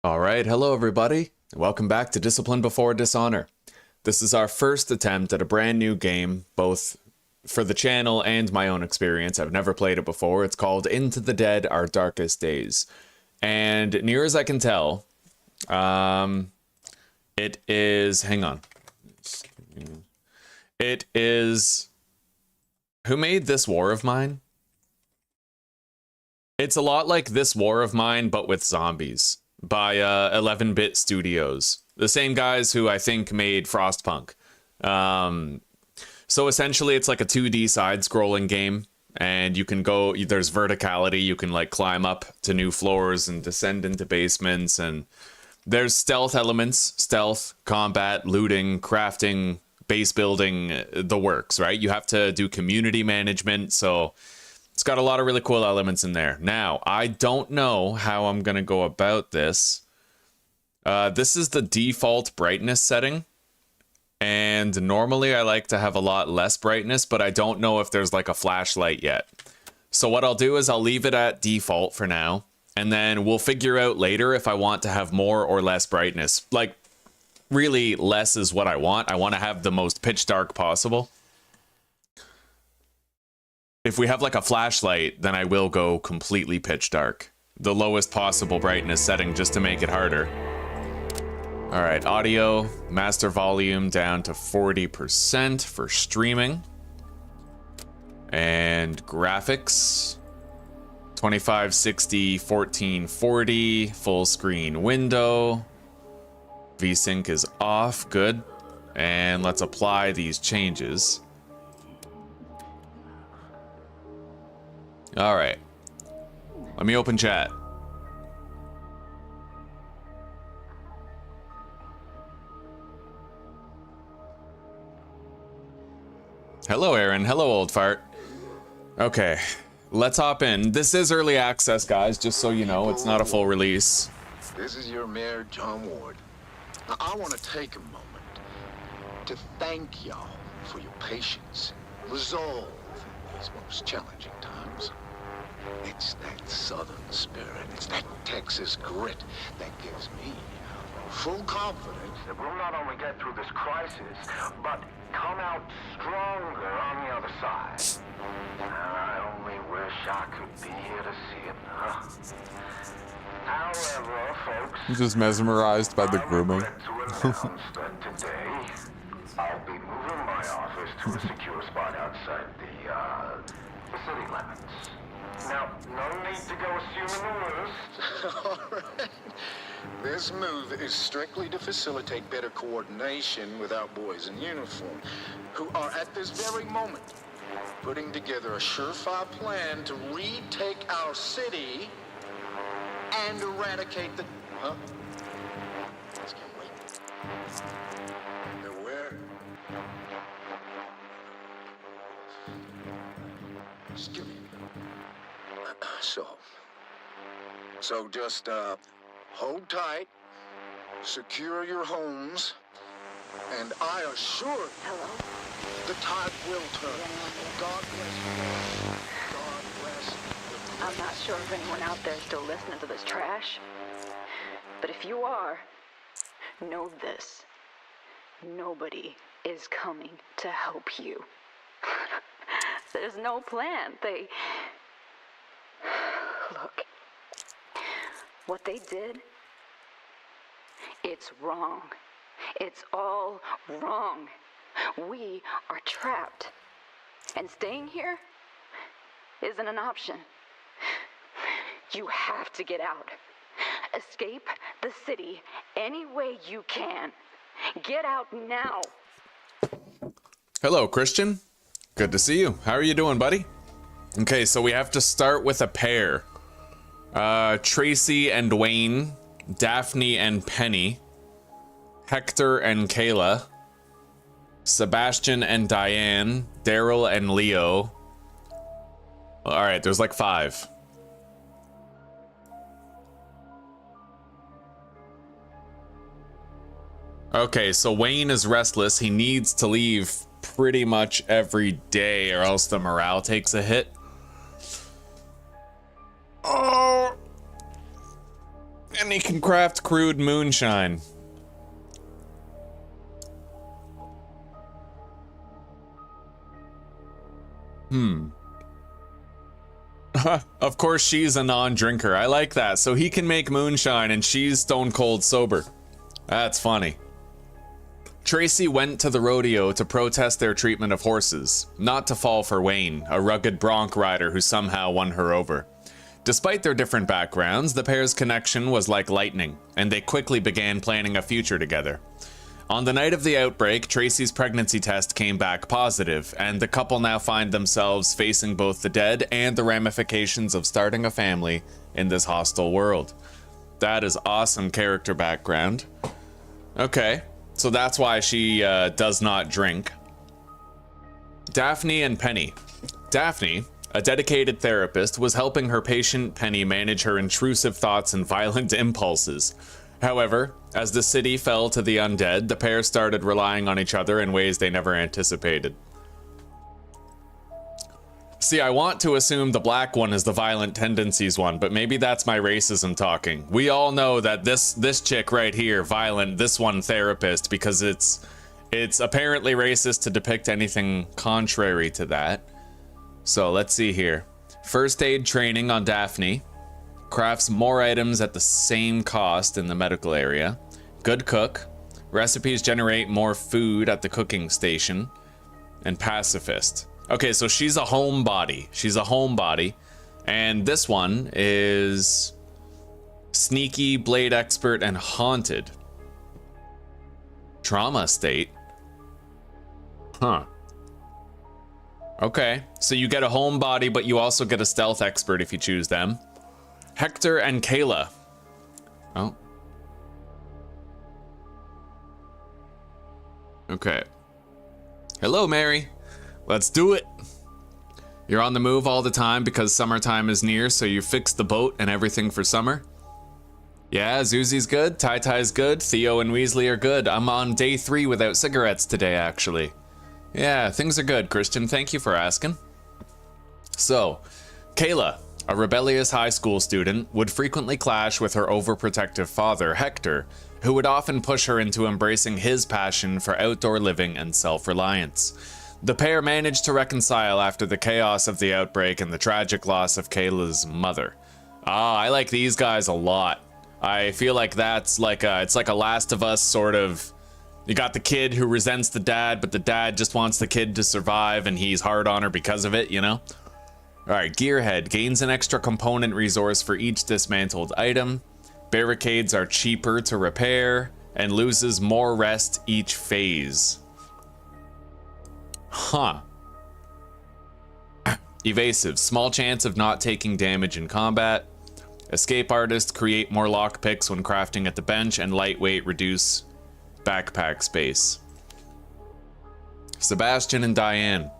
Alright, hello everybody. Welcome back to Discipline Before Dishonor. This is our first attempt at a brand new game, both for the channel and my own experience. I've never played it before. It's called Into the Dead, Our Darkest Days. And near as I can tell, it is... hang on. It is... who made This War of Mine? It's a lot like This War of Mine, but with zombies. By 11-Bit Studios. The same guys who I think made Frostpunk. So essentially it's like a 2D side-scrolling game, and you can go, there's verticality, you can like climb up to new floors and descend into basements, and there's stealth elements, stealth, combat, looting, crafting, base building, the works, right? You have to do community management, so it's got a lot of really cool elements in there. Now, I don't know how I'm going to go about this. This is the default brightness setting. And normally I like to have a lot less brightness, but I don't know if there's like a flashlight yet. So what I'll do is I'll leave it at default for now. And then we'll figure out later if I want to have more or less brightness. Like, really, less is what I want. I want to have the most pitch dark possible. If we have like a flashlight, then I will go completely pitch dark. The lowest possible brightness setting just to make it harder. All right, audio, master volume down to 40% for streaming. And graphics, 2560, 1440, full screen window. VSync is off, good. And let's apply these changes. All right, let me open chat. Hello, Aaron. Hello, old fart. Okay, let's hop in. This is early access, guys, just so you know. It's not a full release. This is your mayor, John Ward. Now, I want to take a moment to thank y'all for your patience and resolve in these most challenging times. It's that Southern spirit, it's that Texas grit that gives me full confidence that we'll not only get through this crisis, but come out stronger on the other side. I only wish I could be here to see it, huh? However, folks, I'm just mesmerized by the grooming. Today, I'll be moving my office to a secure spot outside the city limits. Now, no need to go assuming the worst. All right. This move is strictly to facilitate better coordination with our boys in uniform, who are at this very moment putting together a surefire plan to retake our city and eradicate the... Huh? This can't wait. They're where? Excuse me. So just hold tight, secure your homes, and I assure you, hello, the tide will turn. God bless you. God bless you. I'm not sure if anyone out there is still listening to this trash, but if you are, know this. Nobody is coming to help you. There's no plan. Look, what they did, it's wrong. It's all wrong. We are trapped, and staying here isn't an option. You have to get out. Escape the city any way you can. Get out now. Hello, Christian. Good to see you. How are you doing, buddy? Okay, so we have to start with a pair. Tracy and Wayne, Daphne and Penny, Hector and Kayla, Sebastian and Diane, Daryl and Leo. All right, there's like 5. Okay, so Wayne is restless. He needs to leave pretty much every day or else the morale takes a hit. Oh, And he can craft crude moonshine. Of course, she's a non-drinker. I like that. So he can make moonshine and she's stone cold sober. That's funny. Tracy went to the rodeo to protest their treatment of horses, not to fall for Wayne, a rugged bronc rider who somehow won her over. Despite their different backgrounds, the pair's connection was like lightning, and they quickly began planning a future together. On the night of the outbreak, Tracy's pregnancy test came back positive, and the couple now find themselves facing both the dead and the ramifications of starting a family in this hostile world. That is awesome character background. Okay, so that's why she does not drink. Daphne and Penny. Daphne, a dedicated therapist, was helping her patient Penny manage her intrusive thoughts and violent impulses. However, as the city fell to the undead, the pair started relying on each other in ways they never anticipated. See, I want to assume the black one is the violent tendencies one, but maybe that's my racism talking. We all know that this chick right here, violent, this one therapist, because it's apparently racist to depict anything contrary to that. So let's see here. First aid training on Daphne. Crafts more items at the same cost in the medical area. Good cook. Recipes generate more food at the cooking station. And pacifist. Okay, so she's a homebody. She's a homebody. And this one is sneaky, blade expert, and haunted. Trauma state. Huh. Okay, so you get a homebody, but you also get a stealth expert if you choose them. Hector and Kayla. Oh. Okay. Hello, Mary. Let's do it. You're on the move all the time because summertime is near, so you fixed the boat and everything for summer? Yeah, Zuzi's good, Tai-Tai's good, Theo and Weasley are good. I'm on day 3 without cigarettes today, actually. Yeah, things are good, Christian. Thank you for asking. So, Kayla, a rebellious high school student, would frequently clash with her overprotective father, Hector, who would often push her into embracing his passion for outdoor living and self-reliance. The pair managed to reconcile after the chaos of the outbreak and the tragic loss of Kayla's mother. Ah, I like these guys a lot. I feel like that's like it's like a Last of Us sort of. You got the kid who resents the dad, but the dad just wants the kid to survive and he's hard on her because of it, you know? Alright, Gearhead gains an extra component resource for each dismantled item. Barricades are cheaper to repair and loses more rest each phase. Huh. Evasive, small chance of not taking damage in combat. Escape artist, create more lockpicks when crafting at the bench, and lightweight, reduce backpack space. Sebastian and Diane.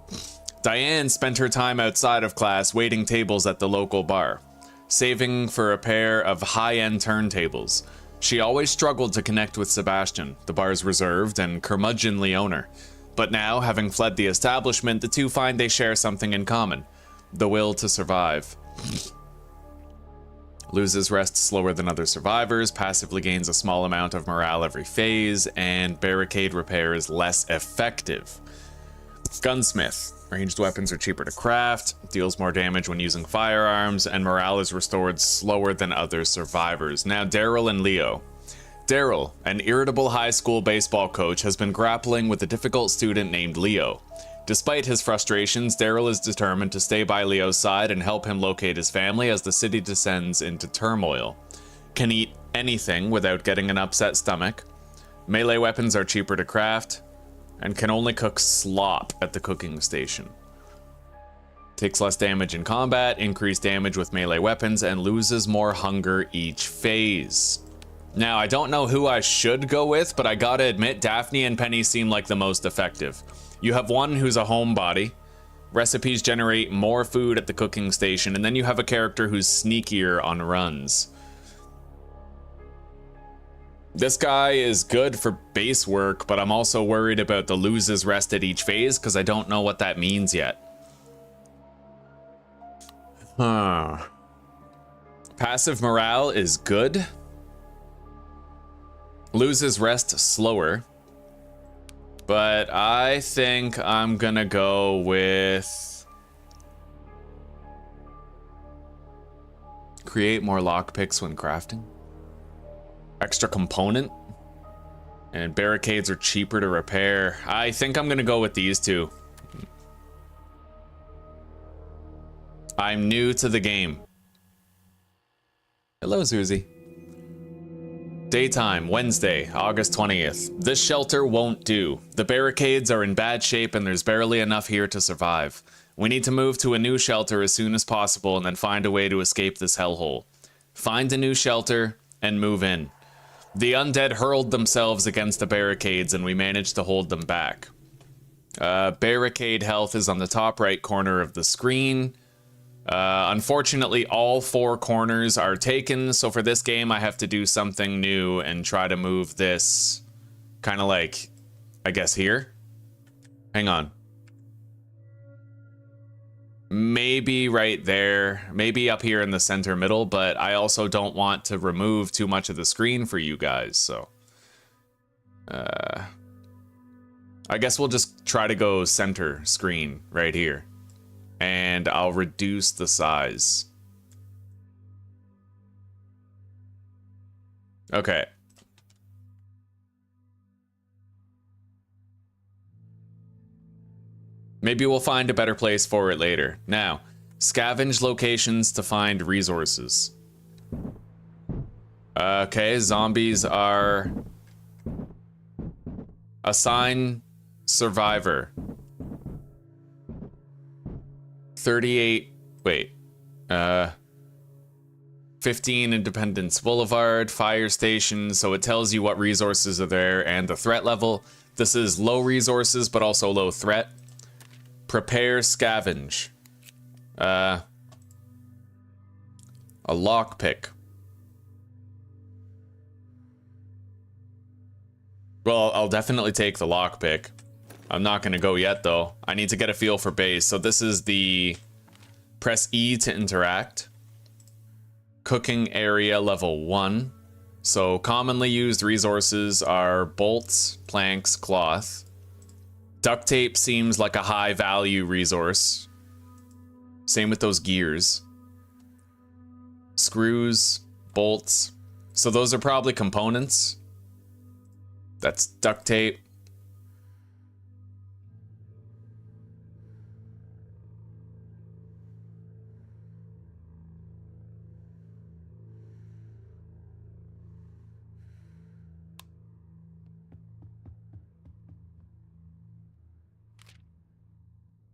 Diane spent her time outside of class waiting tables at the local bar, saving for a pair of high-end turntables. She always struggled to connect with Sebastian, the bar's reserved and curmudgeonly owner. But now, having fled the establishment, the two find they share something in common: the will to survive. Loses rest slower than other survivors, passively gains a small amount of morale every phase, and barricade repair is less effective. Gunsmith. Ranged weapons are cheaper to craft, deals more damage when using firearms, and morale is restored slower than other survivors. Now, Daryl and Leo. Daryl, an irritable high school baseball coach, has been grappling with a difficult student named Leo. Despite his frustrations, Daryl is determined to stay by Leo's side and help him locate his family as the city descends into turmoil. Can eat anything without getting an upset stomach. Melee weapons are cheaper to craft, and can only cook slop at the cooking station. Takes less damage in combat, increased damage with melee weapons, and loses more hunger each phase. Now, I don't know who I should go with, but I gotta admit, Daphne and Penny seem like the most effective. You have one who's a homebody. Recipes generate more food at the cooking station, and then you have a character who's sneakier on runs. This guy is good for base work, but I'm also worried about the loses rest at each phase, because I don't know what that means yet. Passive morale is good. Loses rest slower. But I think I'm gonna go with... Create more lockpicks when crafting. Extra component. And barricades are cheaper to repair. I think I'm gonna go with these two. I'm new to the game. Hello, Zuzi. Daytime, Wednesday, August 20th. This shelter won't do. The barricades are in bad shape and there's barely enough here to survive. We need to move to a new shelter as soon as possible and then find a way to escape this hellhole. Find a new shelter and move in. The undead hurled themselves against the barricades and we managed to hold them back. Barricade health is on the top right corner of the screen. Unfortunately, all 4 corners are taken, so for this game I have to do something new and try to move this kind of like, I guess here? Hang on. Maybe right there, maybe up here in the center middle, but I also don't want to remove too much of the screen for you guys, so... I guess we'll just try to go center screen right here. And I'll reduce the size. Okay. Maybe we'll find a better place for it later. Now, scavenge locations to find resources. Okay, zombies are... Assign survivor. 38, wait, 15 Independence Boulevard, fire station, so it tells you what resources are there and the threat level. This is low resources, but also low threat. Prepare scavenge. A lockpick. Well, I'll definitely take the lockpick. I'm not gonna go yet though. I need to get a feel for base. So this is the press E to interact. Cooking area level 1. So commonly used resources are bolts, planks, cloth. Duct tape seems like a high value resource. Same with those gears. Screws, bolts. So those are probably components. That's duct tape.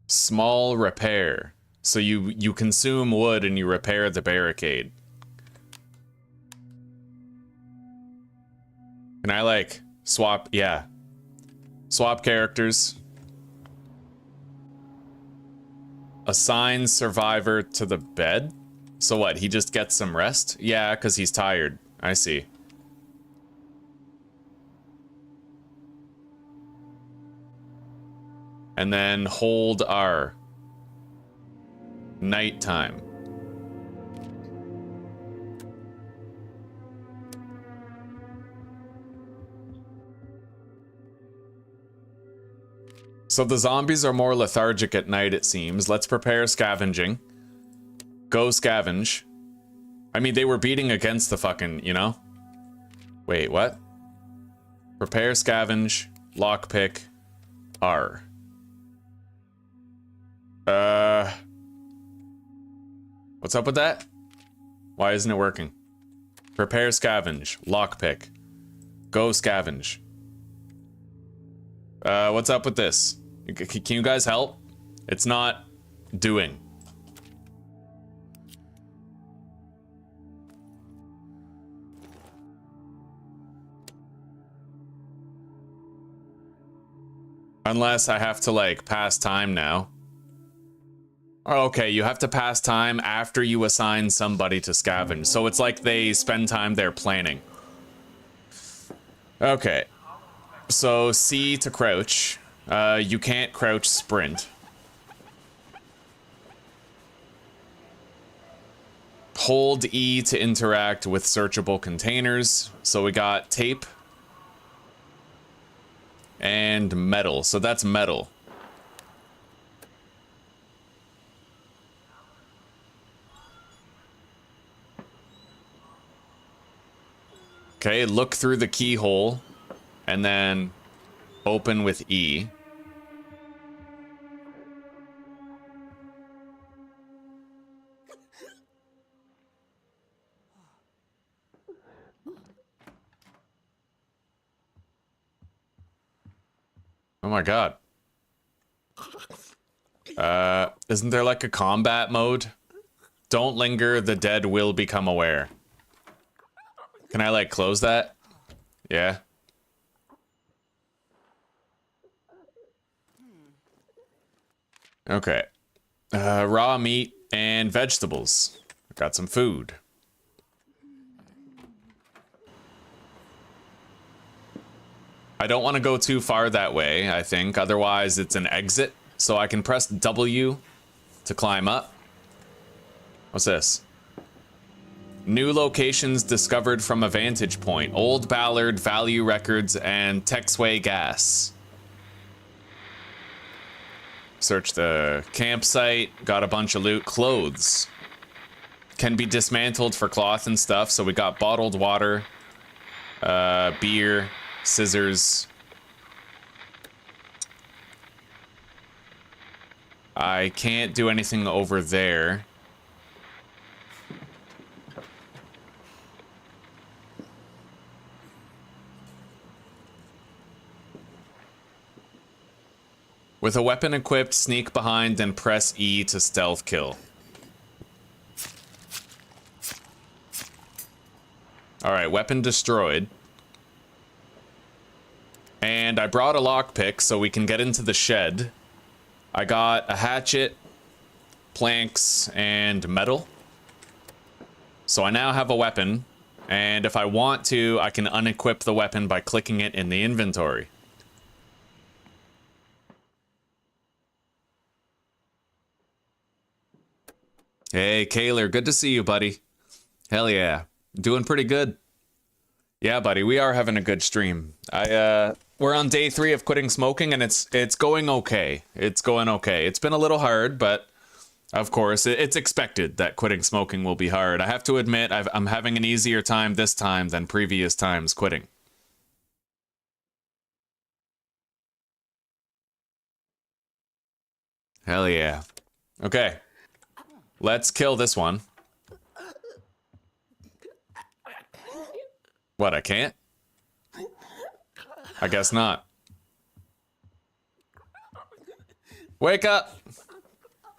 Small repair. So you consume wood and you repair the barricade. Can I like swap? Yeah. Swap characters. Assign survivor to the bed. So what? He just gets some rest? Yeah, because he's tired. I see. And then hold R. Nighttime. So the zombies are more lethargic at night, it seems. Let's prepare scavenging. Go scavenge. I mean, they were beating against the fucking, you know? Wait, what? Prepare scavenge. Lockpick. R. What's up with that? Why isn't it working? Prepare scavenge. Lockpick. Go scavenge. What's up with this? Can you guys help? It's not doing. Unless I have to, like, pass time now. Okay, you have to pass time after you assign somebody to scavenge. So it's like they spend time there planning. Okay. So C to crouch. You can't crouch sprint. Hold E to interact with searchable containers. So we got tape, and metal. So that's metal. Okay, look through the keyhole and then open with E. Oh my god. Isn't there like a combat mode? Don't linger, the dead will become aware. Can I like close that? Yeah. Okay. Raw meat and vegetables. Got some food. I don't want to go too far that way, I think. Otherwise, it's an exit. So I can press W to climb up. What's this? New locations discovered from a vantage point. Old Ballard, Value Records, and Texway Gas. Search the campsite. Got a bunch of loot. Clothes. Can be dismantled for cloth and stuff. So we got bottled water, beer, scissors. I can't do anything over there. With a weapon equipped, sneak behind and press E to stealth kill. Alright, weapon destroyed. And I brought a lockpick so we can get into the shed. I got a hatchet, planks, and metal. So I now have a weapon. And if I want to, I can unequip the weapon by clicking it in the inventory. Hey, Kaler, good to see you, buddy. Hell yeah. Doing pretty good. Yeah, buddy, we are having a good stream. We're on day 3 of quitting smoking, and it's going okay. It's going okay. It's been a little hard, but of course, it's expected that quitting smoking will be hard. I have to admit, I'm having an easier time this time than previous times quitting. Hell yeah. Okay. Let's kill this one. What, I can't? I guess not. Wake up!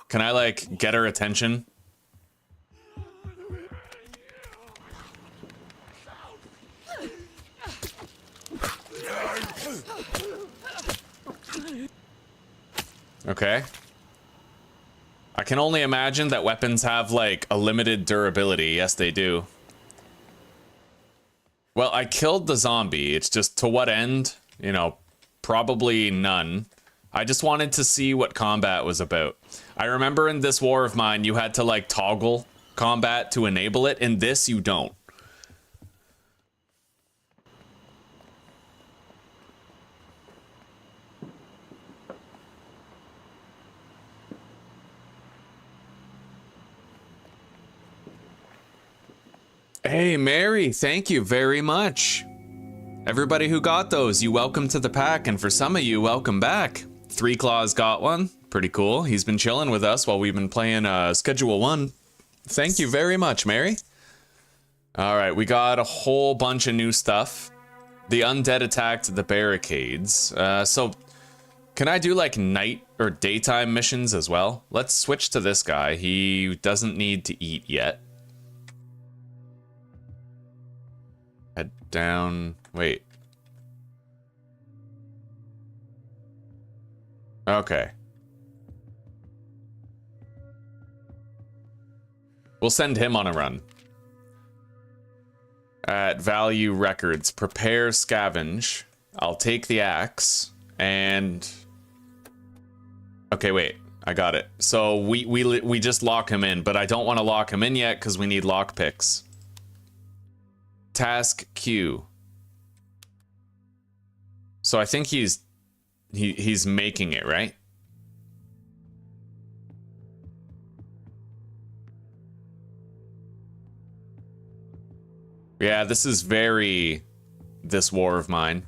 Can I, like, get her attention? Okay. I can only imagine that weapons have, like, a limited durability. Yes, they do. Well, I killed the zombie. It's just to what end? You know, probably none. I just wanted to see what combat was about. I remember in this war of mine, you had to, like, toggle combat to enable it. In this, you don't. Hey, Mary, thank you very much. Everybody who got those, you welcome to the pack, and for some of you, welcome back. Three Claws got one. Pretty cool. He's been chilling with us while we've been playing Schedule 1. Thank you very much, Mary. All right, we got a whole bunch of new stuff. The undead attacked the barricades. So, can I do, like, night or daytime missions as well? Let's switch to this guy. He doesn't need to eat yet. Head down. Wait. Okay. We'll send him on a run. At Value Records, prepare scavenge. I'll take the axe and... Okay, wait. I got it. So we just lock him in, but I don't want to lock him in yet because we need lockpicks. Task Q. So I think he's he's making it, right? Yeah, this is very this war of mine.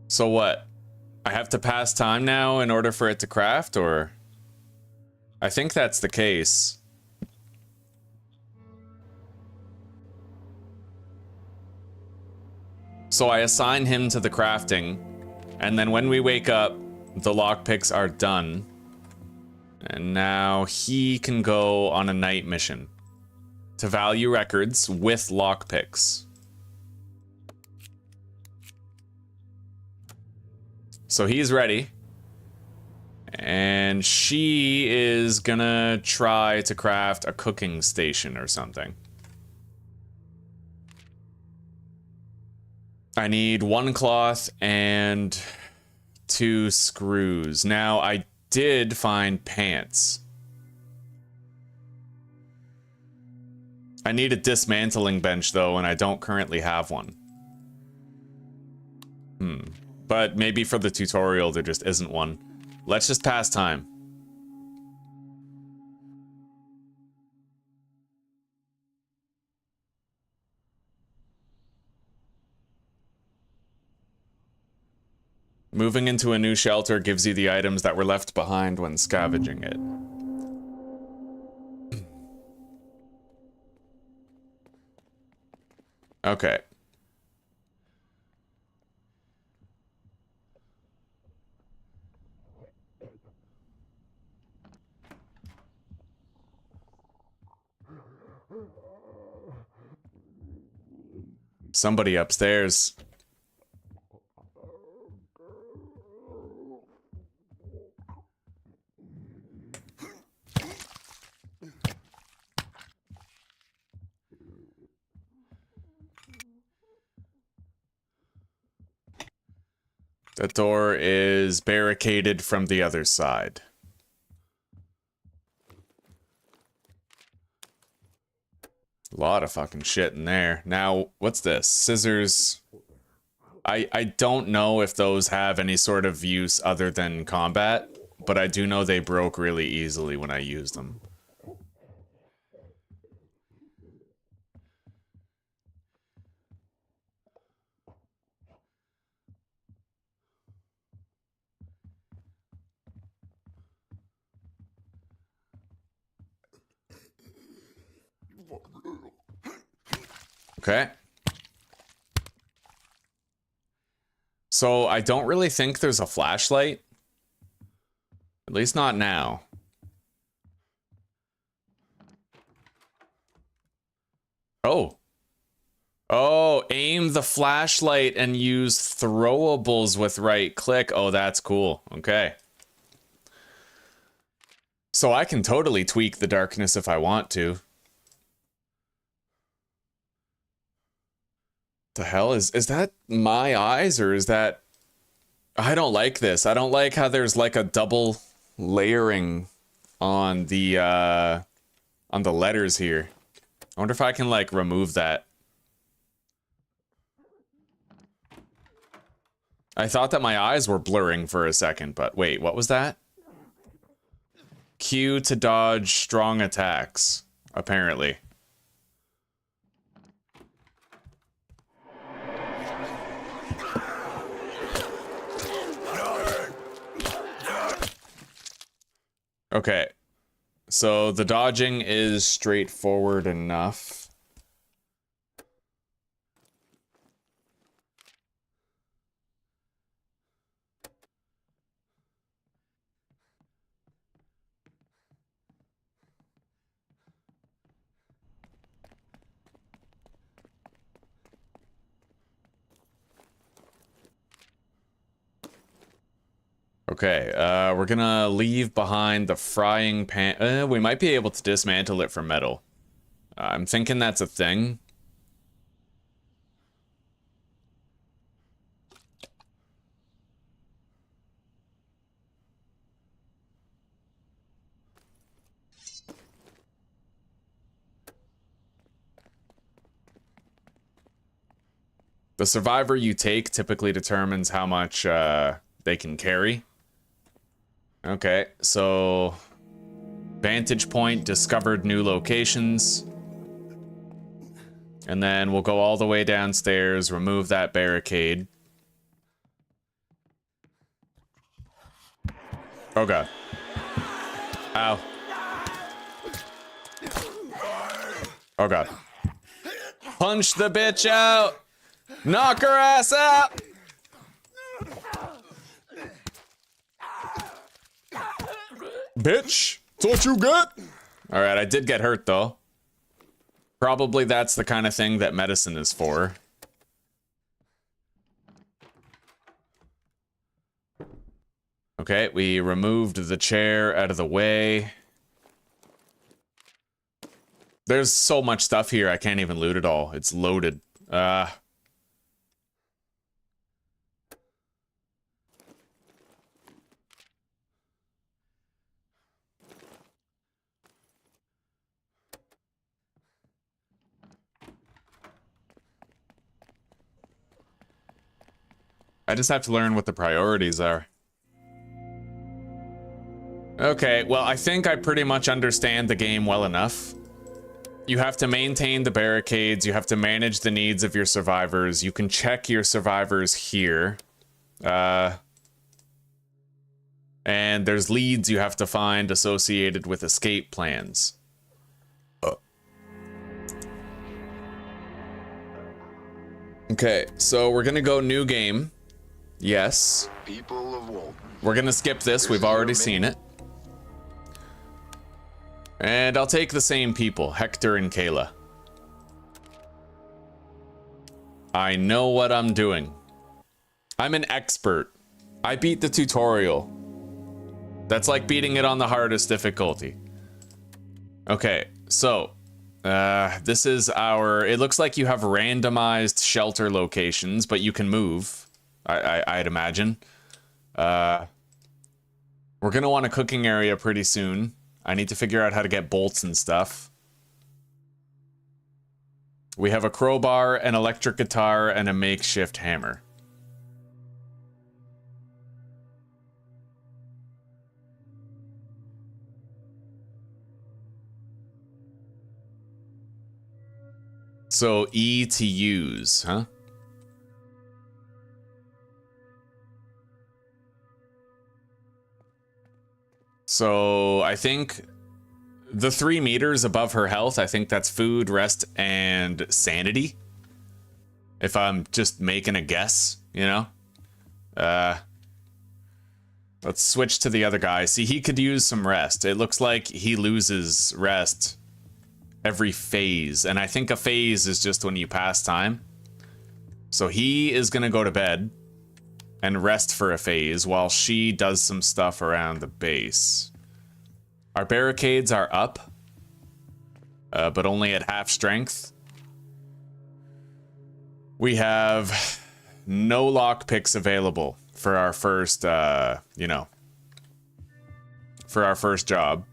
So what? I have to pass time now in order for it to craft, or? I think that's the case. So I assign him to the crafting, and then when we wake up, the lockpicks are done. And now he can go on a night mission to value records with lockpicks. So he's ready. And she is gonna try to craft a cooking station or something. I need 1 cloth and 2 screws. Now, I did find pants. I need a dismantling bench, though, and I don't currently have one. But maybe for the tutorial, there just isn't one. Let's just pass time. Moving into a new shelter gives you the items that were left behind when scavenging it. Okay. Somebody upstairs. The door is barricaded from the other side. A lot of fucking shit in there. Now, what's this? Scissors. I don't know if those have any sort of use other than combat, but I do know they broke really easily when I used them. Okay. So I don't really think there's a flashlight. At least not now. Oh. Oh, aim the flashlight and use throwables with right click. Oh, that's cool. Okay. So I can totally tweak the darkness if I want to. The hell is that my eyes, or is that... I don't like this. I don't like how there's like a double layering on the letters here. I wonder if I can like remove that. I thought that my eyes were blurring for a second, but wait, what was that? Q to dodge strong attacks, apparently. Okay, so the dodging is straightforward enough. Okay, we're gonna leave behind the frying pan. We might be able to dismantle it for metal. I'm thinking that's a thing. The survivor you take typically determines how much they can carry. Okay, so vantage point, discovered new locations. And then we'll go all the way downstairs, remove that barricade. Oh god. Ow. Oh god. Punch the bitch out! Knock her ass out! Bitch, that's what you get? Alright, I did get hurt though. Probably that's the kind of thing that medicine is for. Okay, we removed the chair out of the way. There's so much stuff here, I can't even loot it all. It's loaded. I just have to learn what the priorities are. Okay, well, I think I pretty much understand the game well enough. You have to maintain the barricades, you have to manage the needs of your survivors, you can check your survivors here. And there's leads you have to find associated with escape plans. Okay, so we're gonna go new game. Yes. People of Walton. We're gonna skip this, we've already seen it. And I'll take the same people, Hector and Kayla. I know what I'm doing. I'm an expert. I beat the tutorial. That's like beating it on the hardest difficulty. Okay, so this is our, it looks like you have randomized shelter locations, but you can move, I'd imagine. We're gonna want a cooking area pretty soon. I need to figure out how to get bolts and stuff. We have a crowbar, an electric guitar, and a makeshift hammer. So E to use, huh? So I think the 3 meters above her health, I think that's food, rest, and sanity. If I'm just making a guess, you know? Let's switch to the other guy. See, he could use some rest. It looks like he loses rest every phase, and I think a phase is just when you pass time. So he is gonna go to bed and rest for a phase while she does some stuff around the base. Our barricades are up, but only at half strength. We have no lockpicks available for our first, you know, for our first job.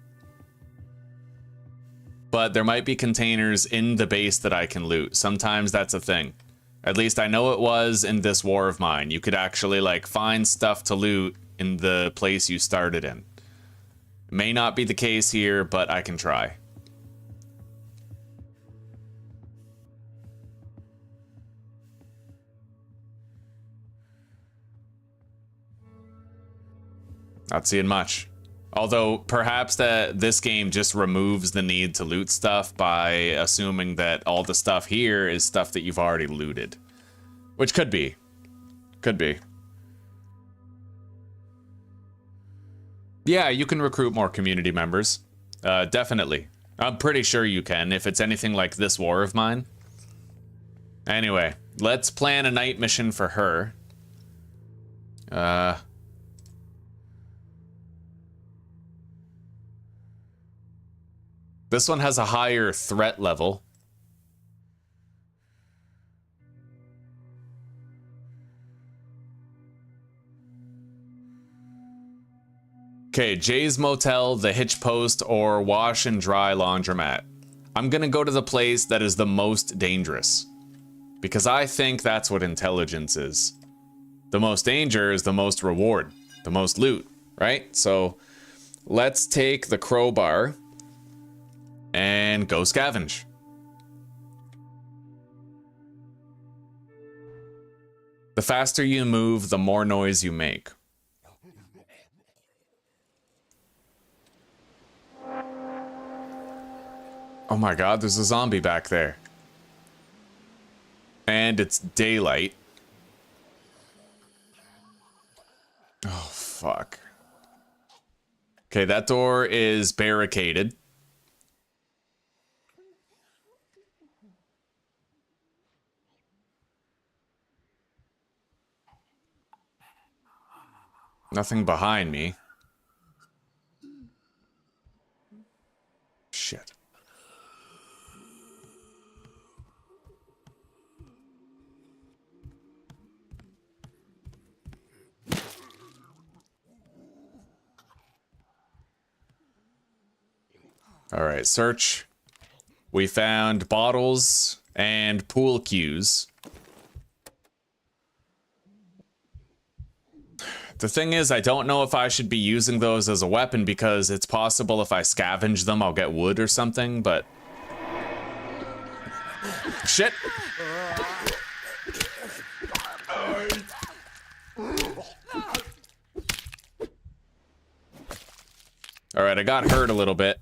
But there might be containers in the base that I can loot. Sometimes that's a thing. At least I know it was in this war of mine. You could actually like find stuff to loot in the place you started in. It may not be the case here, but I can try. Not seeing much. Although perhaps this game just removes the need to loot stuff by assuming that all the stuff here is stuff that you've already looted. Which could be. Could be. Yeah, you can recruit more community members. Definitely. I'm pretty sure you can if it's anything like this war of mine. Anyway, let's plan a night mission for her. This one has a higher threat level. Okay, Jay's Motel, the Hitch Post, or Wash and Dry Laundromat. I'm gonna go to the place that is the most dangerous. Because I think that's what intelligence is. The most danger is the most reward, the most loot, right? So let's take the crowbar and go scavenge. The faster you move, the more noise you make. Oh my god, there's a zombie back there. And it's daylight. Oh, fuck. Okay, that door is barricaded. Nothing behind me. Shit. All right, search. We found bottles and pool cues. The thing is, I don't know if I should be using those as a weapon because it's possible if I scavenge them, I'll get wood or something, but... Shit! All right, I got hurt a little bit.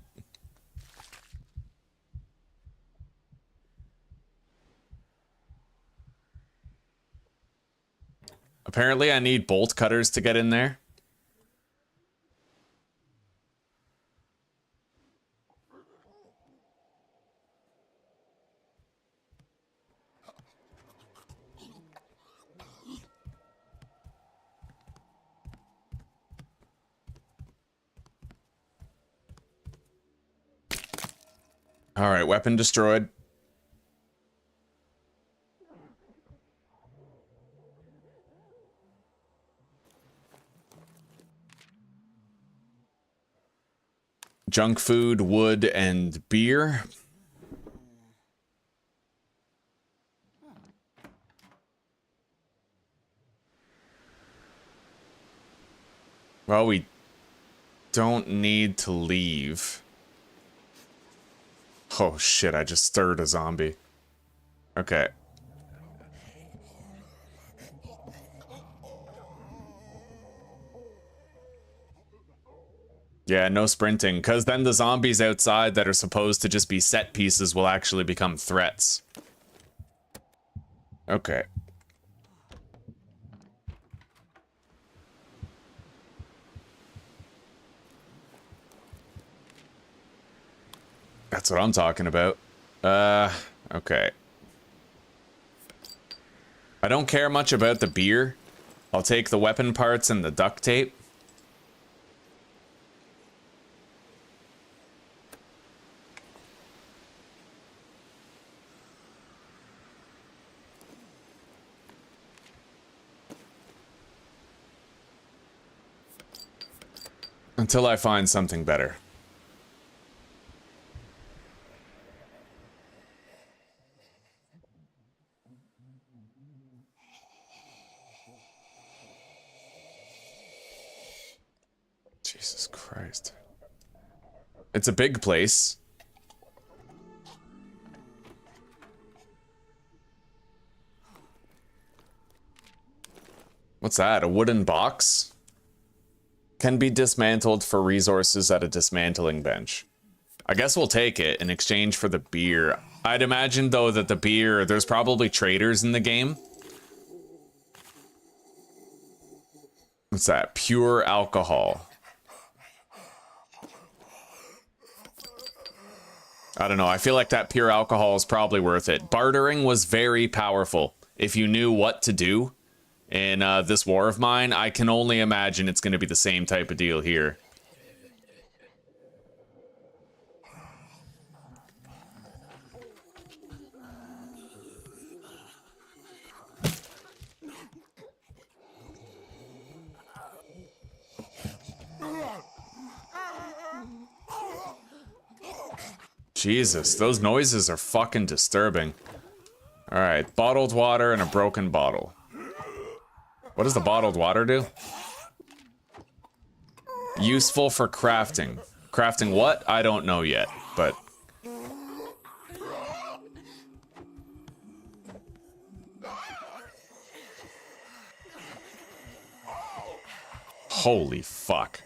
Apparently, I need bolt cutters to get in there. All right, weapon destroyed. Junk food, wood, and beer. Well, we don't need to leave. Oh shit, I just stirred a zombie. Okay. Yeah, no sprinting, because then the zombies outside that are supposed to just be set pieces will actually become threats. Okay. That's what I'm talking about. Okay. I don't care much about the beer. I'll take the weapon parts and the duct tape. Until I find something better. Jesus Christ. It's a big place. What's that? A wooden box? Can be dismantled for resources at a dismantling bench. I guess we'll take it in exchange for the beer. I'd imagine, though, that the beer, there's probably traders in the game. What's that? Pure alcohol. I don't know. I feel like that pure alcohol is probably worth it. Bartering was very powerful. If you knew what to do in this war of mine, I can only imagine it's going to be the same type of deal here. Jesus, those noises are fucking disturbing. Alright, bottled water and a broken bottle. What does the bottled water do? Useful for crafting. Crafting what? I don't know yet, but... Holy fuck.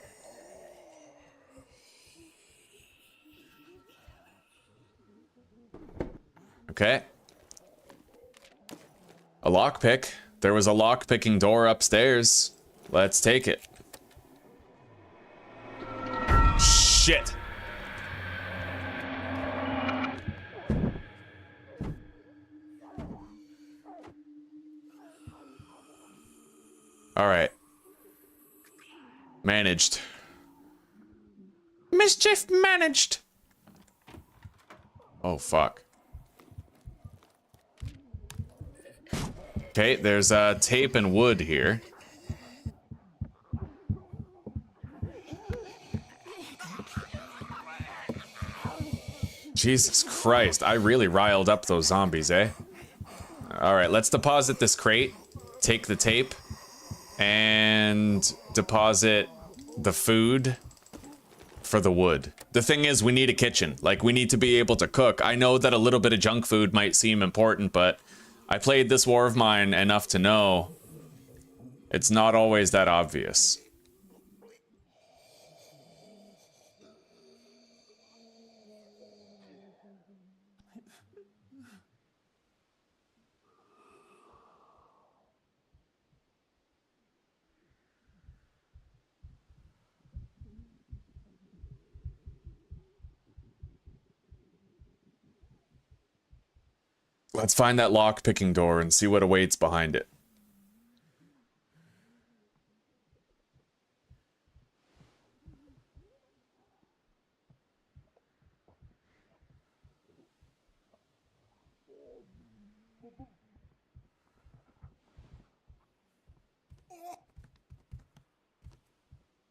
Okay. A lockpick. There was a lockpicking door upstairs. Let's take it. Shit. All right. Managed. Mischief managed. Oh, fuck. Okay, there's tape and wood here. Jesus Christ, I really riled up those zombies, eh? Alright, let's deposit this crate, take the tape, and deposit the food for the wood. The thing is, we need a kitchen. Like, we need to be able to cook. I know that a little bit of junk food might seem important, but I played this War of Mine enough to know it's not always that obvious. Let's find that lock-picking door and see what awaits behind it.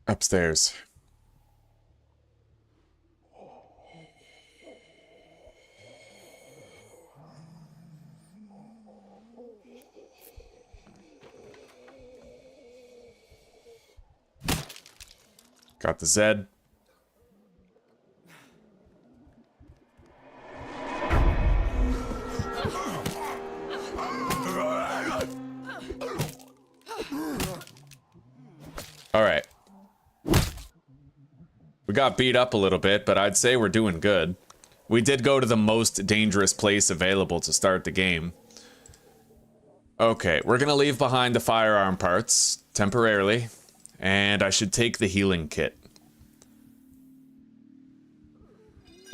Upstairs. Got the Zed. All right. We got beat up a little bit, but I'd say we're doing good. We did go to the most dangerous place available to start the game. Okay, we're gonna leave behind the firearm parts temporarily. And I should take the healing kit.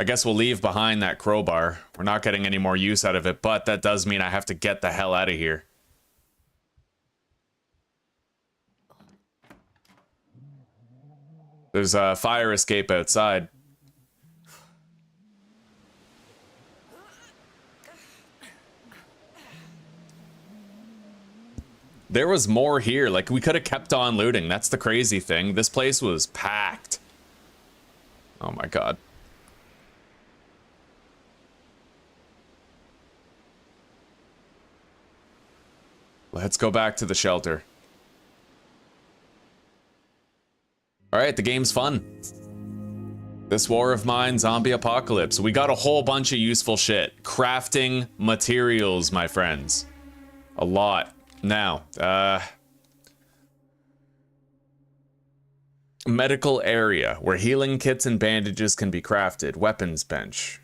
I guess we'll leave behind that crowbar. We're not getting any more use out of it, but that does mean I have to get the hell out of here. There's a fire escape outside. There was more here. Like, we could have kept on looting. That's the crazy thing. This place was packed. Oh my god. Let's go back to the shelter. Alright, the game's fun. This War of Mine zombie apocalypse. We got a whole bunch of useful shit. Crafting materials, my friends. A lot. Now, medical area, where healing kits and bandages can be crafted. Weapons bench.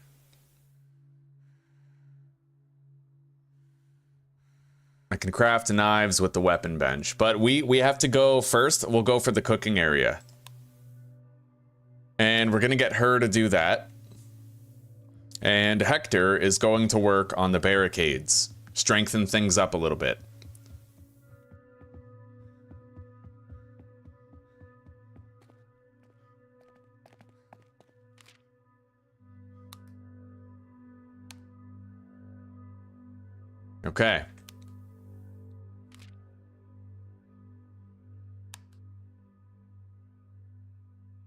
I can craft knives with the weapon bench, but we have to go first. We'll go for the cooking area. And we're gonna get her to do that. And Hector is going to work on the barricades. Strengthen things up a little bit. Okay.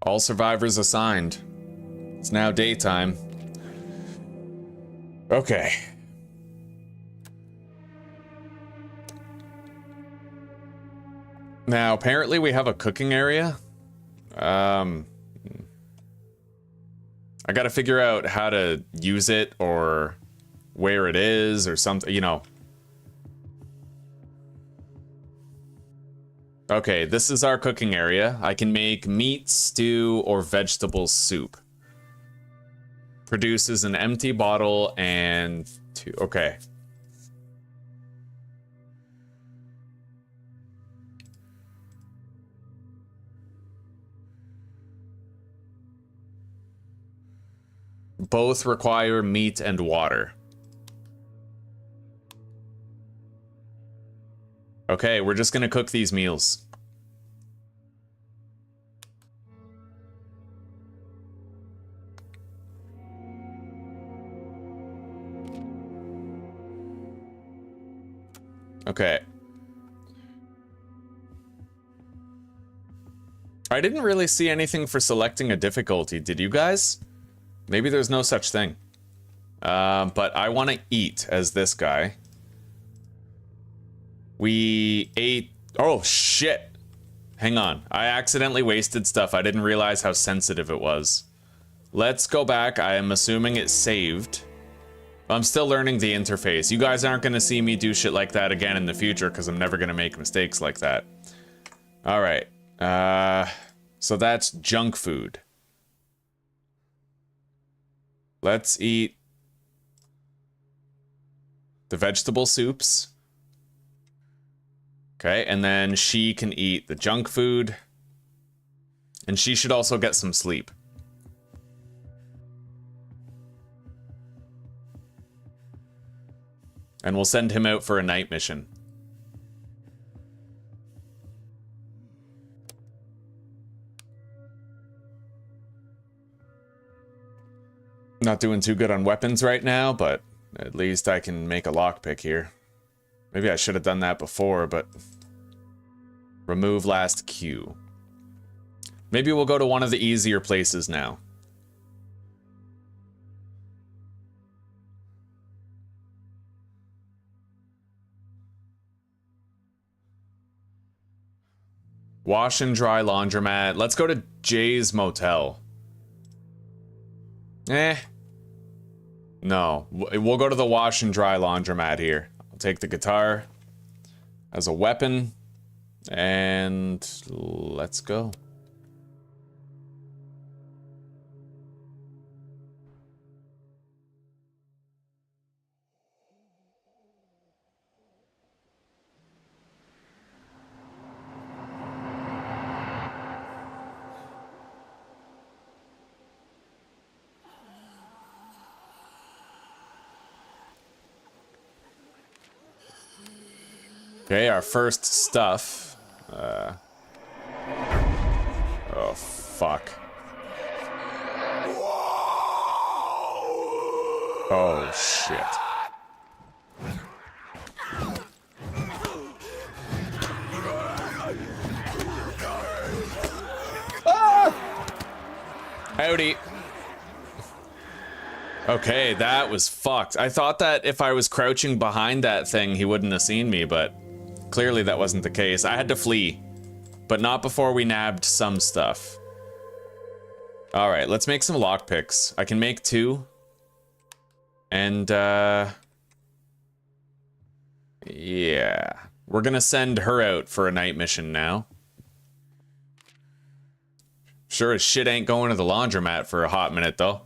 All survivors assigned. It's now daytime. Okay. Now, apparently we have a cooking area. I gotta figure out how to use it or where it is or something, you know. Okay, this is our cooking area. I can make meat, stew, or vegetable soup. Produces an empty bottle and two. Okay. Both require meat and water. Okay, we're just gonna cook these meals. Okay. I didn't really see anything for selecting a difficulty, did you guys? Maybe there's no such thing. But I want to eat as this guy. We ate... Oh, shit! Hang on. I accidentally wasted stuff. I didn't realize how sensitive it was. Let's go back. I am assuming it saved. I'm still learning the interface. You guys aren't going to see me do shit like that again in the future because I'm never going to make mistakes like that. Alright. So that's junk food. Let's eat the vegetable soups. Okay, and then she can eat the junk food. And she should also get some sleep. And we'll send him out for a night mission. Not doing too good on weapons right now, but at least I can make a lockpick here. Maybe I should have done that before, but... Remove last queue. Maybe we'll go to one of the easier places now. Wash and dry laundromat. Let's go to Jay's Motel. No. We'll go to the wash and dry laundromat here. I'll take the guitar as a weapon. And let's go. Okay, our first stuff. Oh, fuck. Oh, shit. Ah! Howdy. Okay, that was fucked. I thought that if I was crouching behind that thing, he wouldn't have seen me, but clearly that wasn't the case. I had to flee, but not before we nabbed some stuff. All right, let's make some lockpicks. I can make 2. And, yeah. We're gonna send her out for a night mission now. Sure as shit ain't going to the laundromat for a hot minute, though.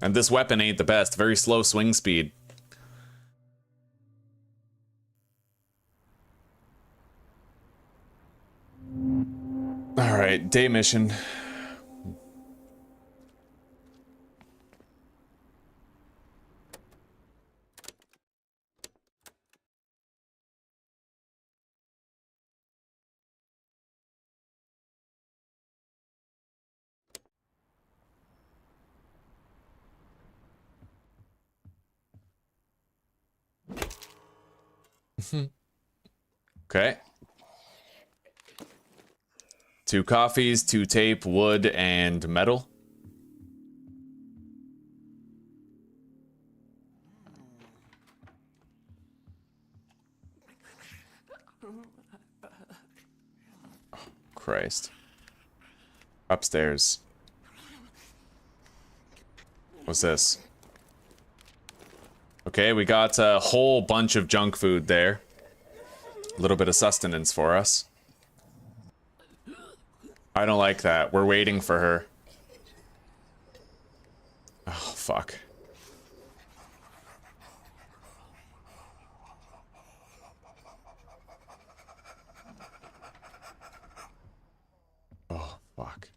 And this weapon ain't the best. Very slow swing speed. Alright, day mission. Okay. 2 coffees, 2 tape, wood, and metal. Christ. Upstairs. What's this? Okay, we got a whole bunch of junk food there. A little bit of sustenance for us. I don't like that. We're waiting for her. Oh, fuck. Oh, fuck.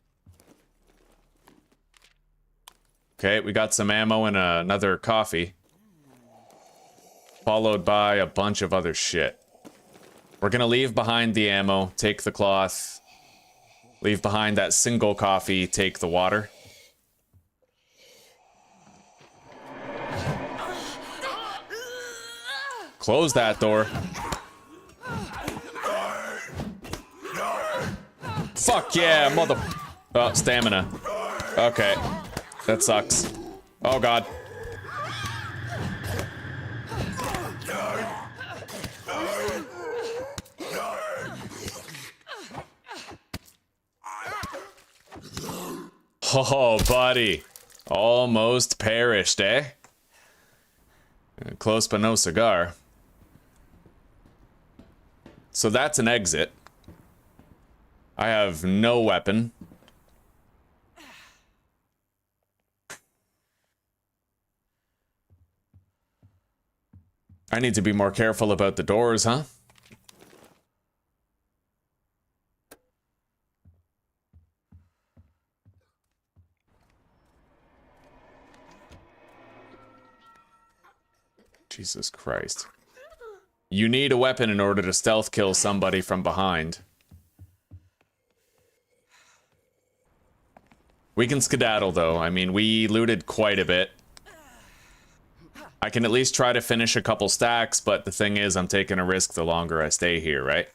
Okay, we got some ammo and another coffee. Followed by a bunch of other shit. We're gonna leave behind the ammo, take the cloth, leave behind that single coffee, take the water. Close that door. Fuck yeah, mother... Oh, stamina. Okay. That sucks. Oh god. Oh, buddy. Almost perished, eh? Close but no cigar. So that's an exit. I have no weapon. I need to be more careful about the doors, huh? Jesus Christ. You need a weapon in order to stealth kill somebody from behind. We can skedaddle, though. I mean, we looted quite a bit. I can at least try to finish a couple stacks, but the thing is, I'm taking a risk the longer I stay here, right?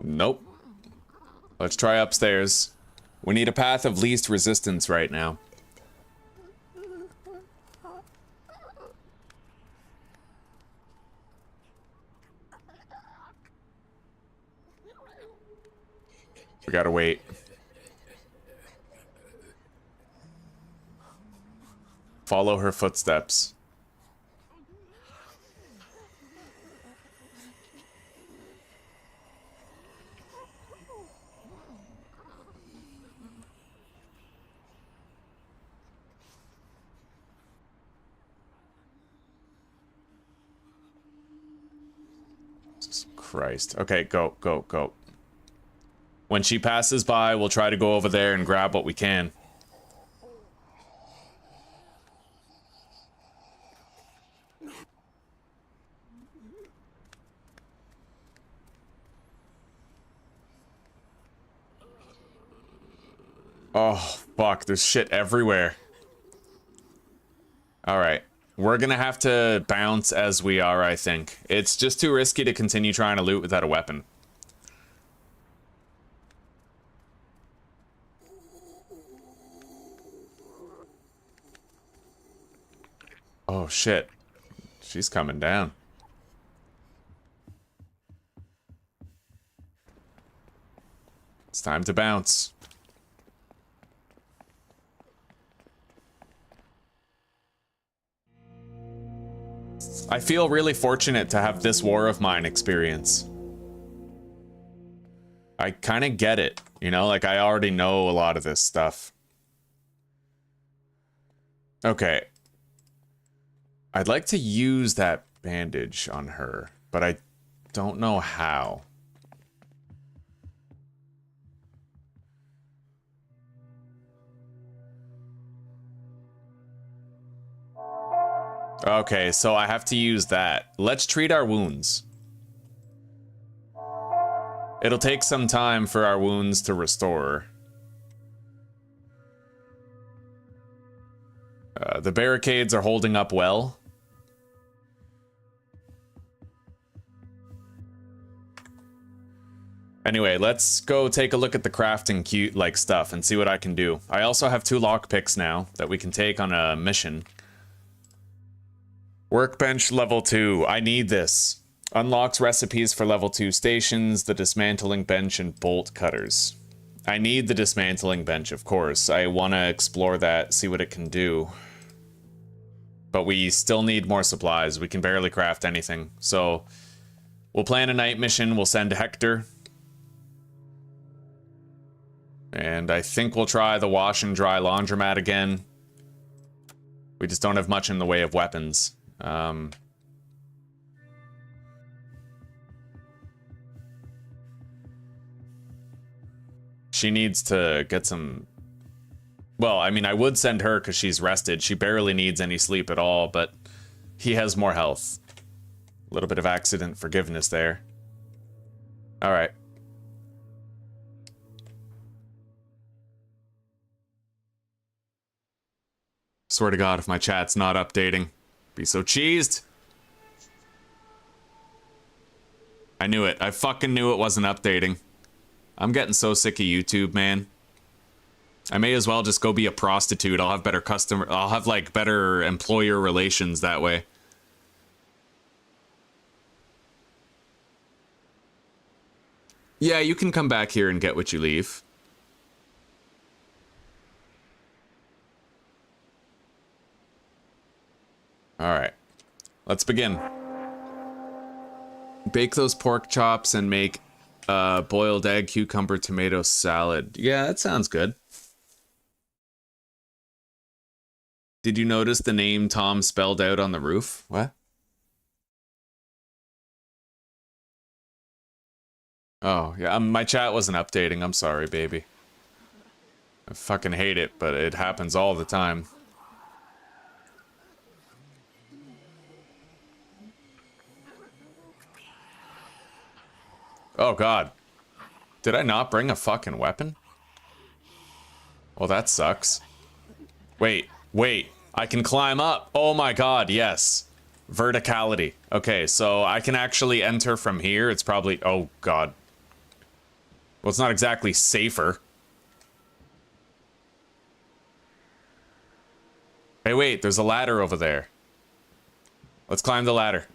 Nope. Let's try upstairs. We need a path of least resistance right now. We gotta wait. Follow her footsteps. Christ. Okay, go, go, go. When she passes by, we'll try to go over there and grab what we can. Oh, fuck. There's shit everywhere. Alright. We're gonna have to bounce as we are, I think. It's just too risky to continue trying to loot without a weapon. Oh, shit. She's coming down. It's time to bounce. I feel really fortunate to have this War of Mine experience. I kind of get it, you know, like I already know a lot of this stuff. Okay. I'd like to use that bandage on her, but I don't know how. Okay, so I have to use that. Let's treat our wounds. It'll take some time for our wounds to restore. The barricades are holding up well. Anyway, let's go take a look at the crafting cute stuff and see what I can do. I also have 2 lockpicks now that we can take on a mission. Workbench level 2. I need this. Unlocks recipes for level 2 stations, the dismantling bench, and bolt cutters. I need the dismantling bench, of course. I want to explore that, see what it can do. But we still need more supplies. We can barely craft anything. So we'll plan a night mission. We'll send Hector. And I think we'll try the wash and dry laundromat again. We just don't have much in the way of weapons. She needs to get some... Well, I mean, I would send her because she's rested. She barely needs any sleep at all, but he has more health. A little bit of accident forgiveness there. All right. Swear to God, if my chat's not updating, be so cheesed. I knew it. I fucking knew it wasn't updating. I'm getting so sick of YouTube, man. I may as well just go be a prostitute. I'll have better I'll have like better employer relations that way. Yeah, you can come back here and get what you leave. Alright. Let's begin. Bake those pork chops and make boiled egg, cucumber, tomato salad. Yeah, that sounds good. Did you notice the name Tom spelled out on the roof? What? Oh, yeah, my chat wasn't updating. I'm sorry, baby. I fucking hate it, but it happens all the time. Oh, God. Did I not bring a fucking weapon? Well, that sucks. Wait. I can climb up. Oh my God, yes. Verticality. Okay, so I can actually enter from here. It's probably... Oh, God. Well, it's not exactly safer. Hey, wait, there's a ladder over there. Let's climb the ladder.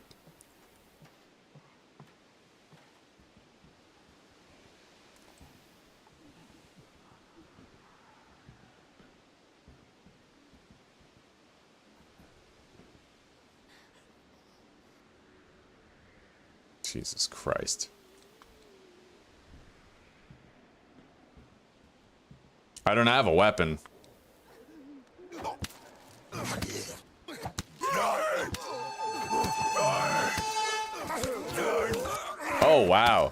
Jesus Christ. I don't have a weapon. Oh, wow.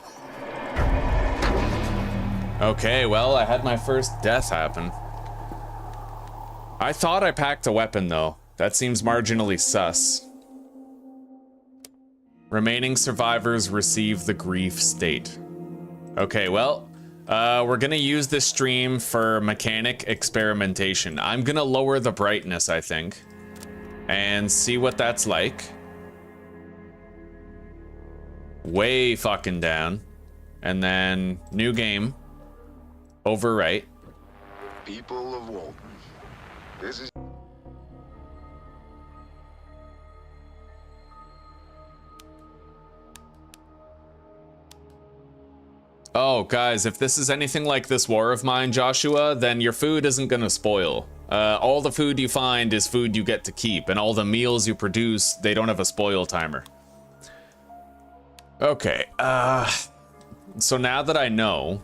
Okay, well, I had my first death happen. I thought I packed a weapon, though. That seems marginally sus. Remaining survivors receive the grief state. Okay, well, we're gonna use this stream for mechanic experimentation. I'm gonna lower the brightness, I think, and see what that's like. Way fucking down. And then, new game. Overwrite. People of Walton, this is... Oh, guys, if this is anything like this war of mine, Joshua, then your food isn't gonna spoil. All the food you find is food you get to keep, and all the meals you produce, they don't have a spoil timer. Okay, so now that I know...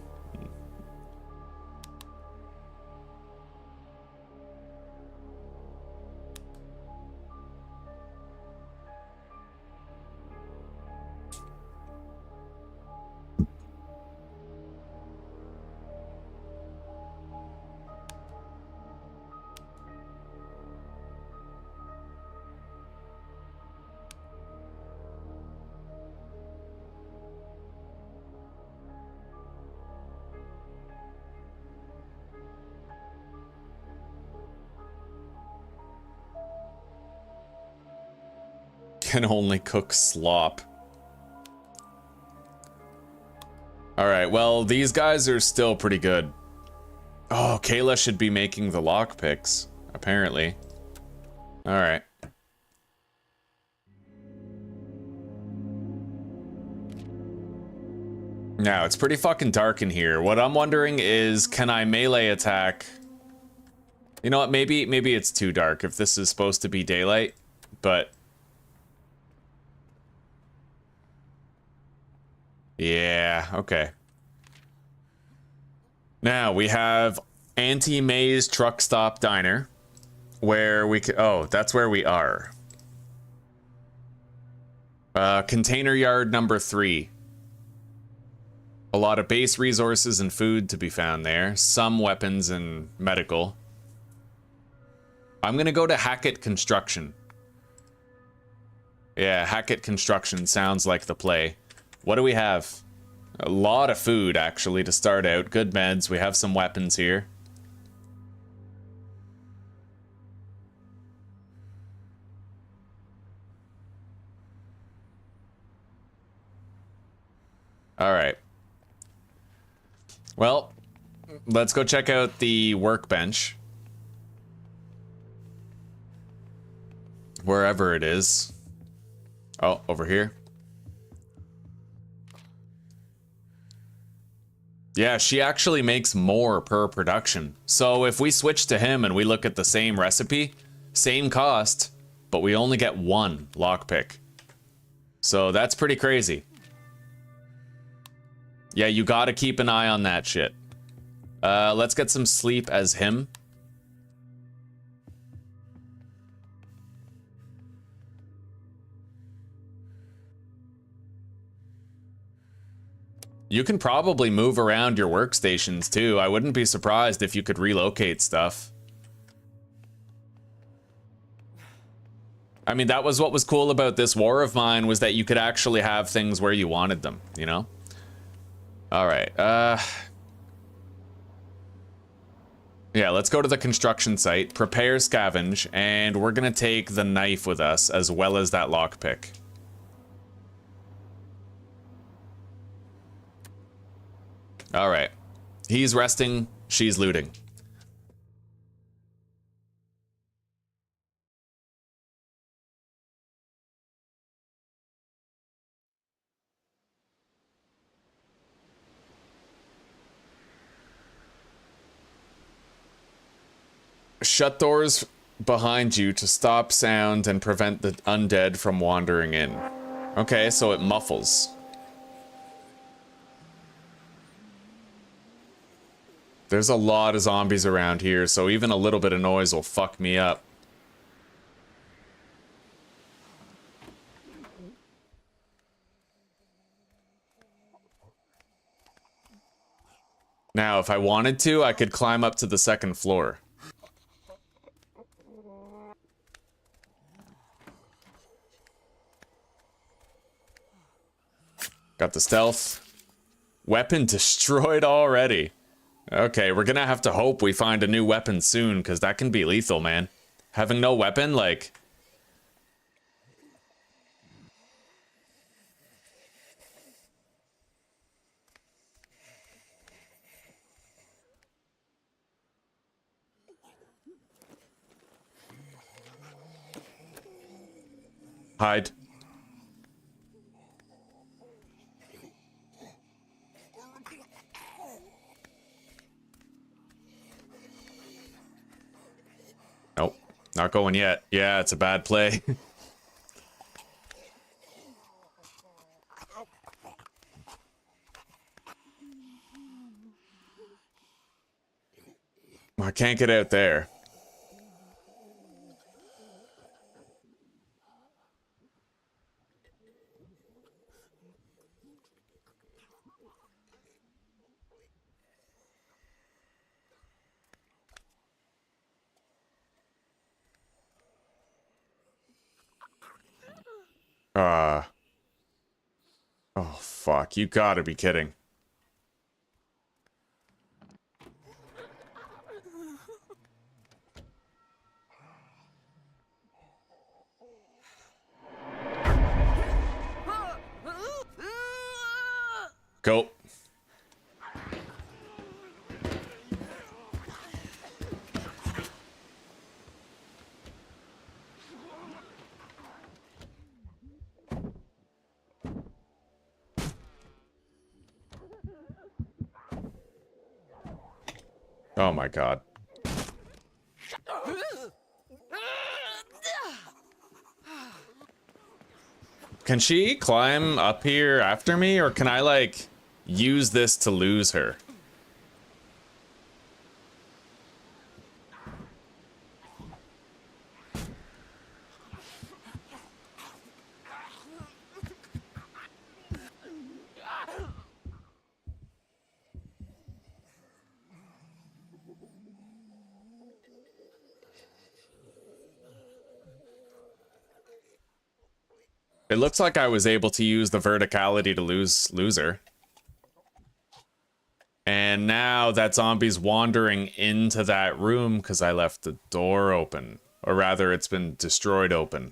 can only cook slop. Alright, well, these guys are still pretty good. Oh, Kayla should be making the lockpicks, apparently. Alright. Now, it's pretty fucking dark in here. What I'm wondering is, can I melee attack? You know what, maybe it's too dark if this is supposed to be daylight, but... yeah, okay. Now, we have Anti-Maze Truck Stop Diner, where we can... oh, that's where we are. Container Yard number 3. A lot of base resources and food to be found there. Some weapons and medical. I'm gonna go to Hackett Construction. Yeah, Hackett Construction sounds like the play. What do we have? A lot of food, actually, to start out. Good meds. We have some weapons here. Alright. Well, let's go check out the workbench. Wherever it is. Oh, over here. Yeah, she actually makes more per production. So if we switch to him and we look at the same recipe, same cost, but we only get 1 lockpick. So that's pretty crazy. Yeah, you gotta keep an eye on that shit. Let's get some sleep as him. You can probably move around your workstations too. I wouldn't be surprised if you could relocate stuff. I mean, that was what was cool about this war of mine, was that you could actually have things where you wanted them, you know? Alright, yeah, let's go to the construction site, prepare scavenge, and we're gonna take the knife with us, as well as that lockpick. Alright. He's resting, she's looting. Shut doors behind you to stop sound and prevent the undead from wandering in. Okay, so it muffles. There's a lot of zombies around here, so even a little bit of noise will fuck me up. Now, if I wanted to, I could climb up to the 2nd floor. Got the stealth. Weapon destroyed already. Okay, we're gonna have to hope we find a new weapon soon, because that can be lethal, man. Having no weapon, like... hide. Nope, not going yet. Yeah, it's a bad play. I can't get out there. Oh, fuck. You gotta be kidding. Go. Oh my god. Can she climb up here after me, or can I, like, use this to lose her? It looks like I was able to use the verticality to lose her. And now that zombie's wandering into that room because I left the door open. Or rather, it's been destroyed open.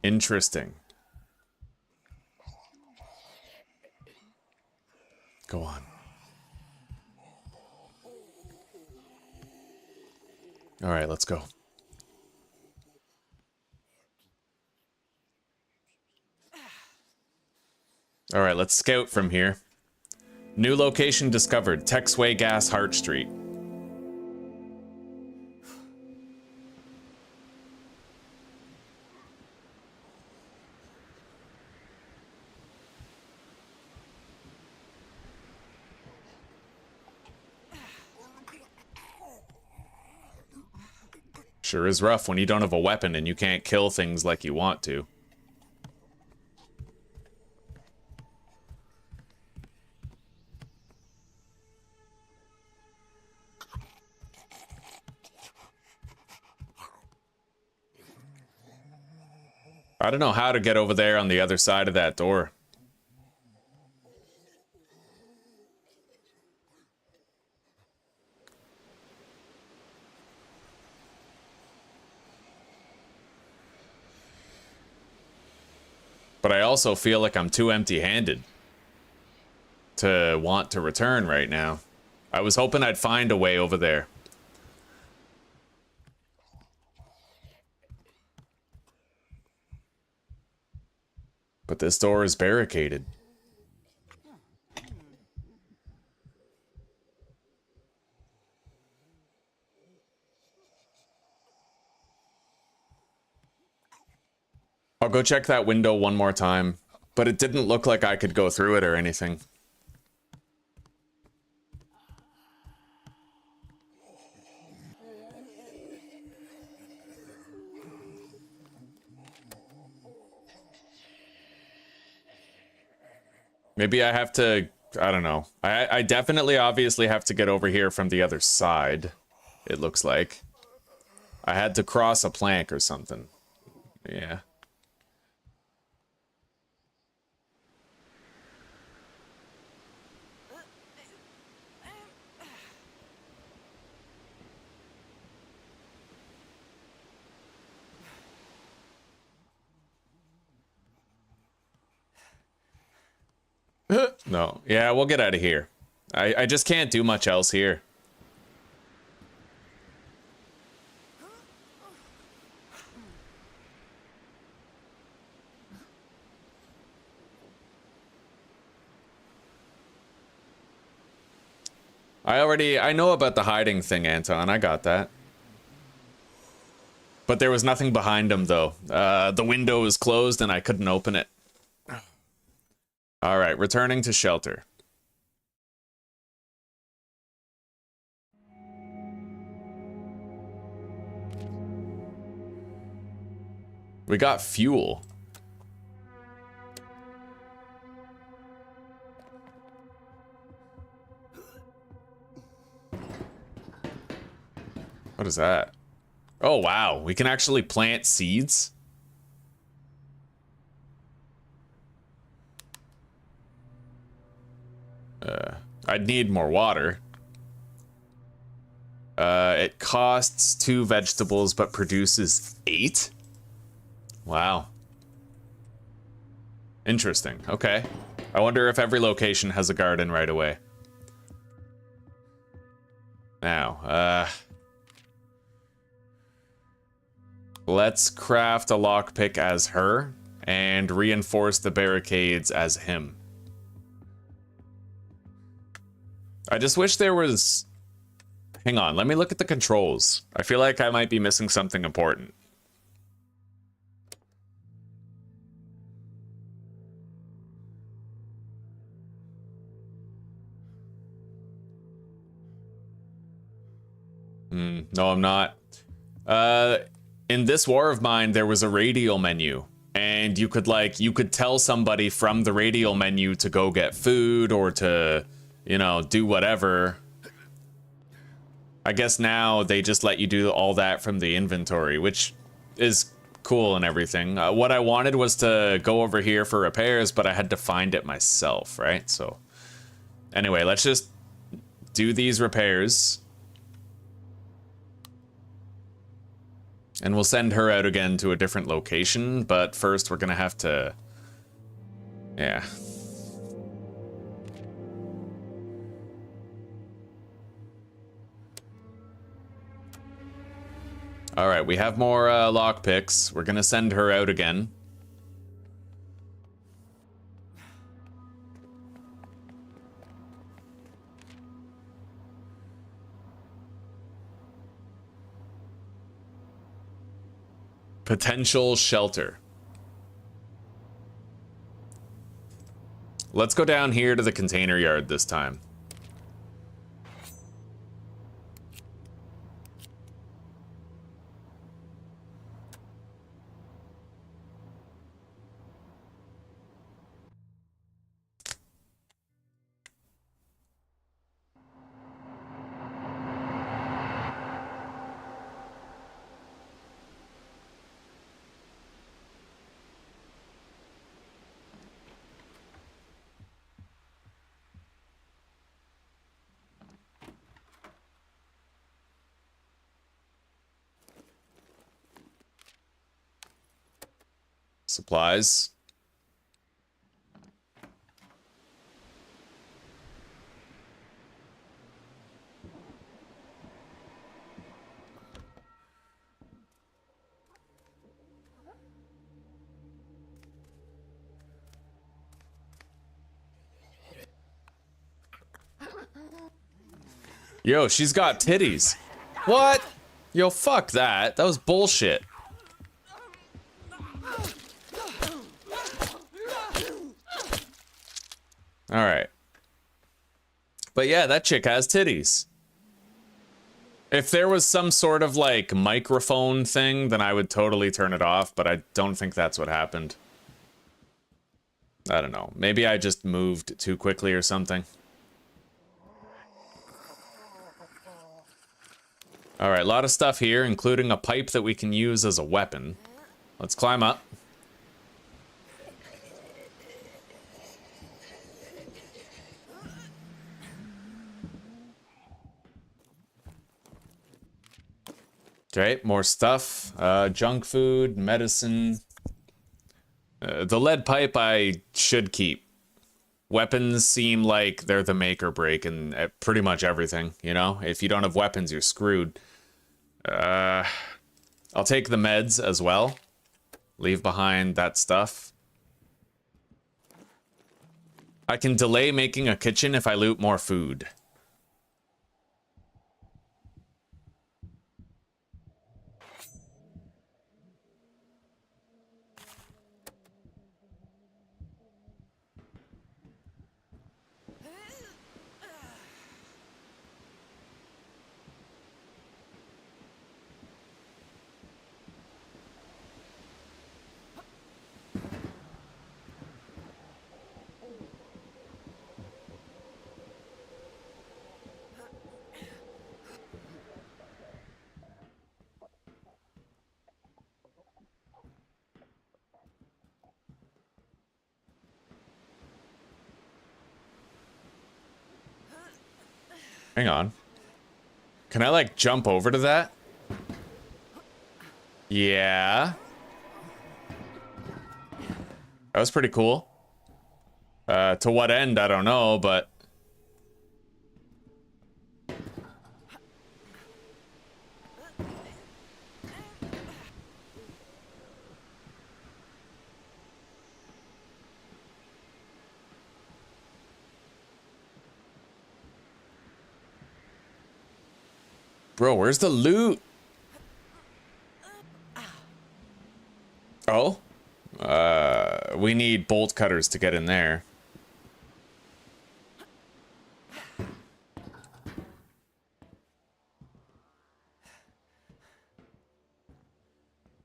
Interesting. Go on. All right, let's go. All right, let's scout from here. New location discovered, Texway Gas Hart Street. Sure is rough when you don't have a weapon and you can't kill things like you want to. I don't know how to get over there on the other side of that door. But I also feel like I'm too empty-handed to want to return right now. I was hoping I'd find a way over there. But this door is barricaded. I'll go check that window one more time, but it didn't look like I could go through it or anything. Maybe I have to, I don't know. I definitely obviously have to get over here from the other side, it looks like. I had to cross a plank or something. Yeah. No. Yeah, we'll get out of here. I just can't do much else here. I know about the hiding thing, Anton. I got that. But there was nothing behind him, though. The window was closed and I couldn't open it. All right, returning to shelter. We got fuel. What is that? Oh, wow. We can actually plant seeds? I'd need more water. It costs 2 vegetables, but produces 8? Wow. Interesting. Okay. I wonder if every location has a garden right away. Now, let's craft a lockpick as her and reinforce the barricades as him. I just wish there was... Hang on, let me look at the controls. I feel like I might be missing something important. No, I'm not. In this war of mine, there was a radial menu. And you could tell somebody from the radial menu to go get food or to, you know, do whatever. I guess now they just let you do all that from the inventory, which is cool and everything. What I wanted was to go over here for repairs, but I had to find it myself, right? So anyway, let's just do these repairs. And we'll send her out again to a different location, but first we're gonna have to... Yeah. Alright, we have more lockpicks. We're gonna send her out again. Potential shelter. Let's go down here to the container yard this time. Supplies. Yo, she's got titties. What? Yo, fuck that. That was bullshit. Alright. But yeah, that chick has titties. If there was some sort of, like, microphone thing, then I would totally turn it off, but I don't think that's what happened. I don't know. Maybe I just moved too quickly or something. Alright, a lot of stuff here, including a pipe that we can use as a weapon. Let's climb up. Okay, more stuff. Junk food, medicine. The lead pipe I should keep. Weapons seem like they're the make or break in pretty much everything, you know? If you don't have weapons, you're screwed. I'll take the meds as well. Leave behind that stuff. I can delay making a kitchen if I loot more food. Hang on. Can I, like, jump over to that? Yeah. That was pretty cool. To what end, I don't know, but... Bro, where's the loot? Oh? We need bolt cutters to get in there.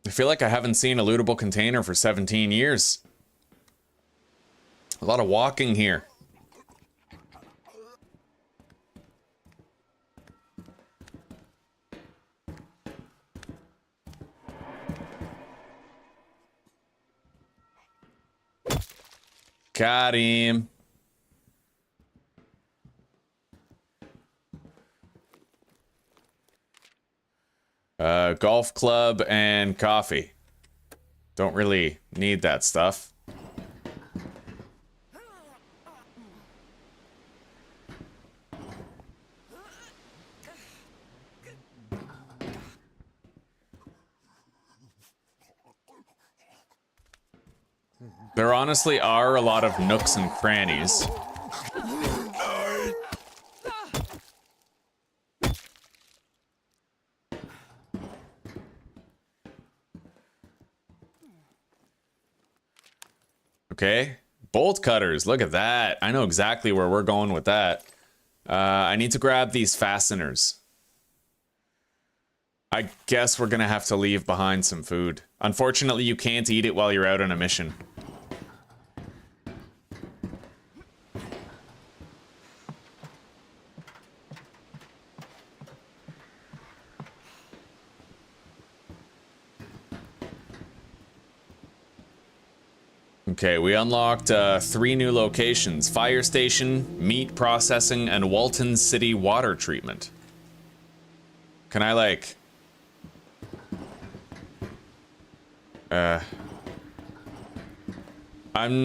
I feel like I haven't seen a lootable container for 17 years. A lot of walking here. Got him. Golf club and coffee. Don't really need that stuff. There honestly are a lot of nooks and crannies. Okay, bolt cutters, look at that. I know exactly where we're going with that. I need to grab these fasteners. I guess we're gonna have to leave behind some food. Unfortunately, you can't eat it while you're out on a mission. Okay, we unlocked 3 new locations. Fire station, meat processing, and Walton City water treatment. Can I, like... I'm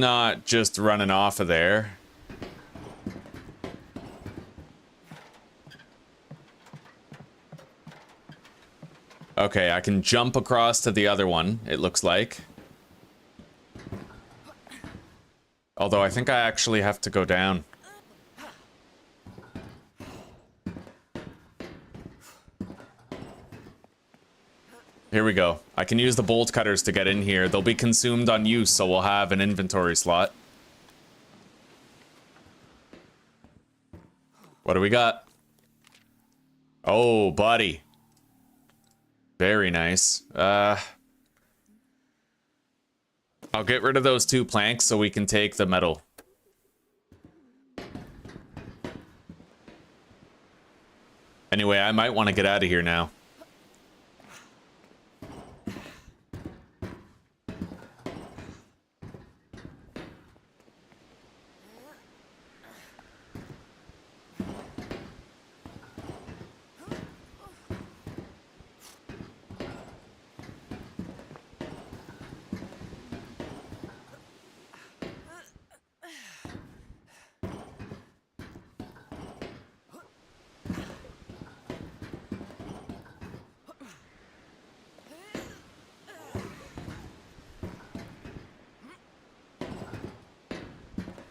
not just running off of there. Okay, I can jump across to the other one, it looks like. Although I think I actually have to go down. Here we go. I can use the bolt cutters to get in here. They'll be consumed on use, so we'll have an inventory slot. What do we got? Oh, buddy. Very nice. I'll get rid of those 2 planks so we can take the metal. Anyway, I might want to get out of here now.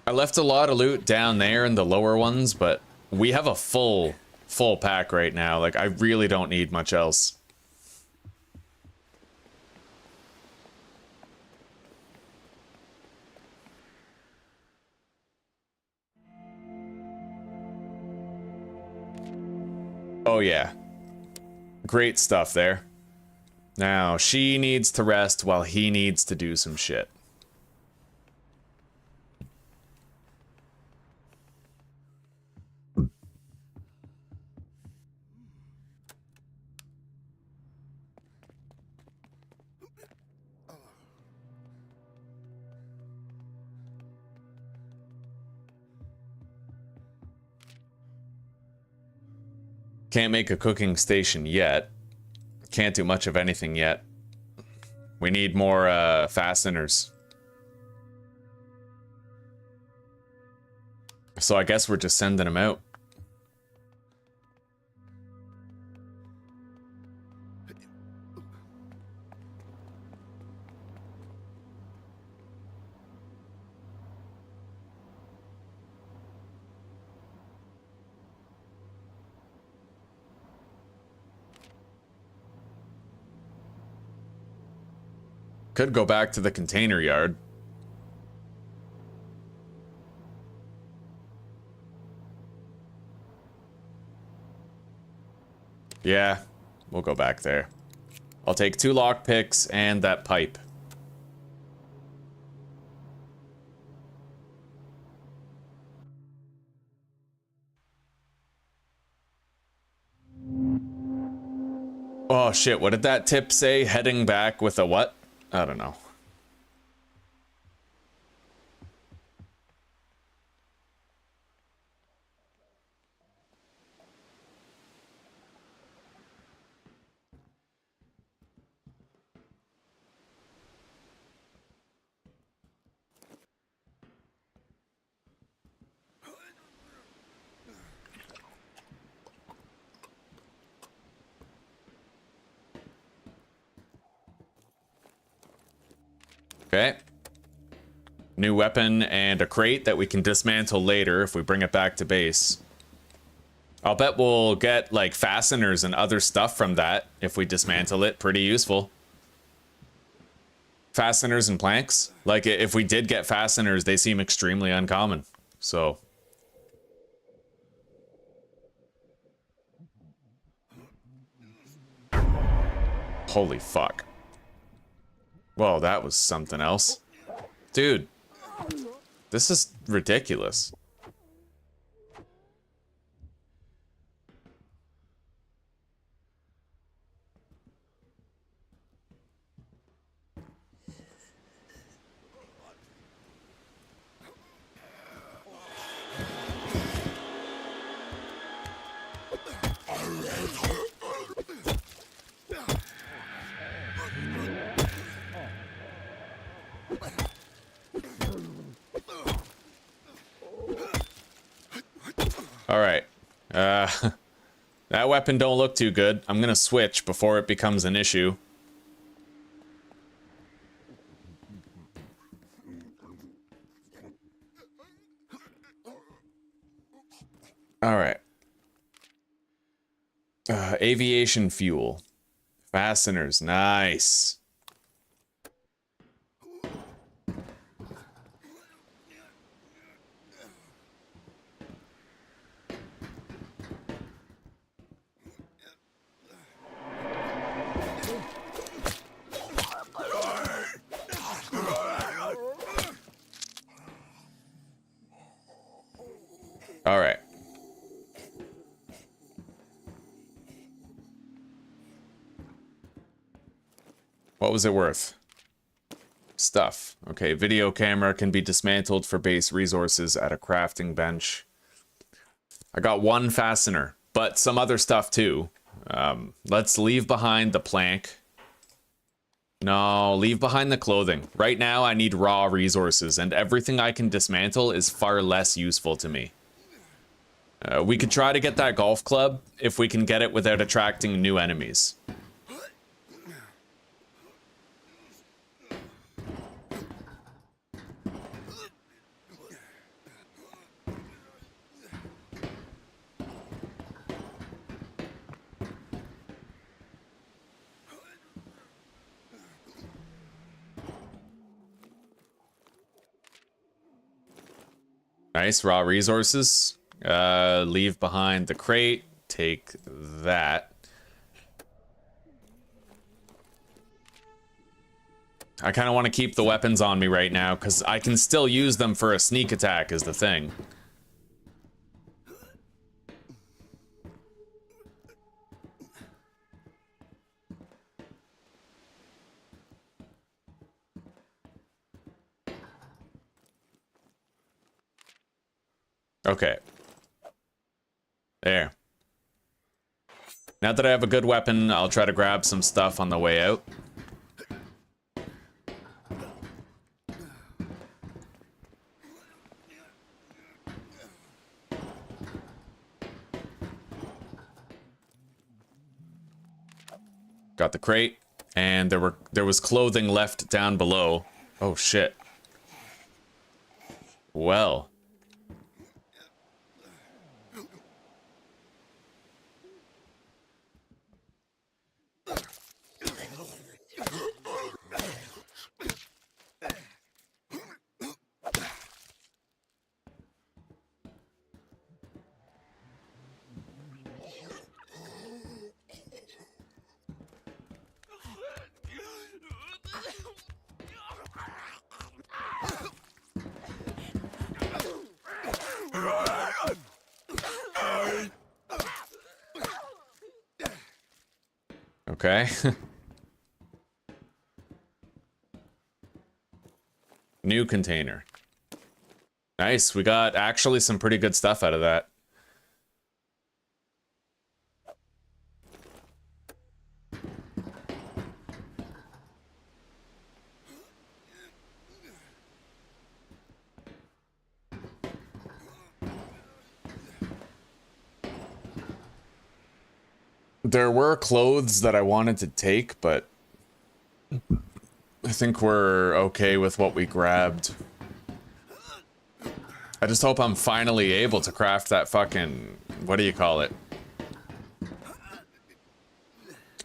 I left a lot of loot down there in the lower ones, but we have a full pack right now. Like, I really don't need much else. Oh yeah. Great stuff there. Now, she needs to rest while he needs to do some shit. Can't make a cooking station yet. Can't do much of anything yet. We need more fasteners. So I guess we're just sending him out. Could go back to the container yard. Yeah, we'll go back there. I'll take 2 lockpicks and that pipe. Oh shit, what did that tip say? Heading back with a what? I don't know. Okay. New weapon and a crate that we can dismantle later if we bring it back to base. I'll bet we'll get, like, fasteners and other stuff from that if we dismantle it. Pretty useful. Fasteners and planks. Like, if we did get fasteners, they seem extremely uncommon. So... holy fuck. Whoa, that was something else. Dude, this is ridiculous. All right. That weapon don't look too good. I'm gonna switch before it becomes an issue. All right. Aviation fuel. Fasteners. Nice. All right. What was it worth? Stuff. Okay, video camera can be dismantled for base resources at a crafting bench. I got 1 fastener, but some other stuff too. Let's leave behind the plank. No, leave behind the clothing. Right now I need raw resources, and everything I can dismantle is far less useful to me. We could try to get that golf club if we can get it without attracting new enemies. Nice, raw resources. Leave behind the crate. Take that. I kind of want to keep the weapons on me right now, because I can still use them for a sneak attack is the thing. Okay. There. Now that I have a good weapon, I'll try to grab some stuff on the way out. Got the crate, and there was clothing left down below. Oh shit. Well. Okay. New container. Nice, we got actually some pretty good stuff out of that. There were clothes that I wanted to take, but I think we're okay with what we grabbed. I just hope I'm finally able to craft that fucking... what do you call it?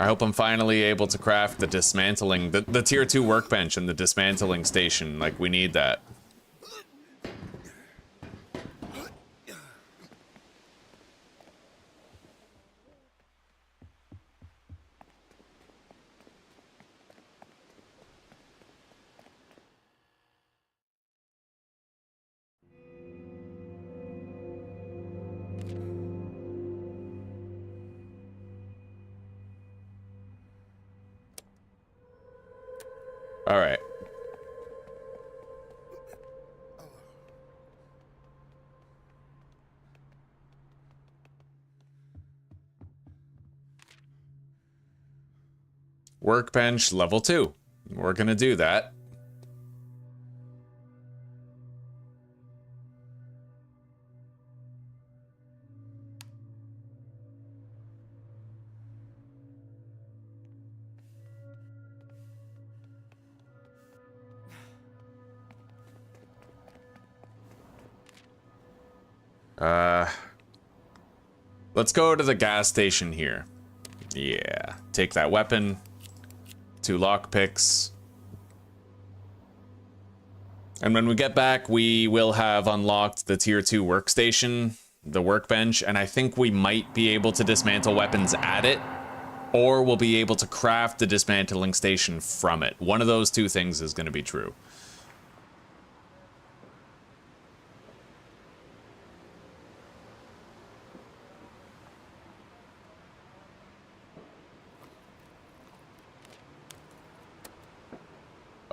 I hope I'm finally able to craft the dismantling... the tier 2 workbench and the dismantling station. Like, we need that. All right. Workbench level 2. We're gonna do that. Let's go to the gas station here. Yeah, take that weapon. 2 lockpicks. And when we get back, we will have unlocked the tier 2 workstation, the workbench, and I think we might be able to dismantle weapons at it, or we'll be able to craft the dismantling station from it. One of those two things is going to be true.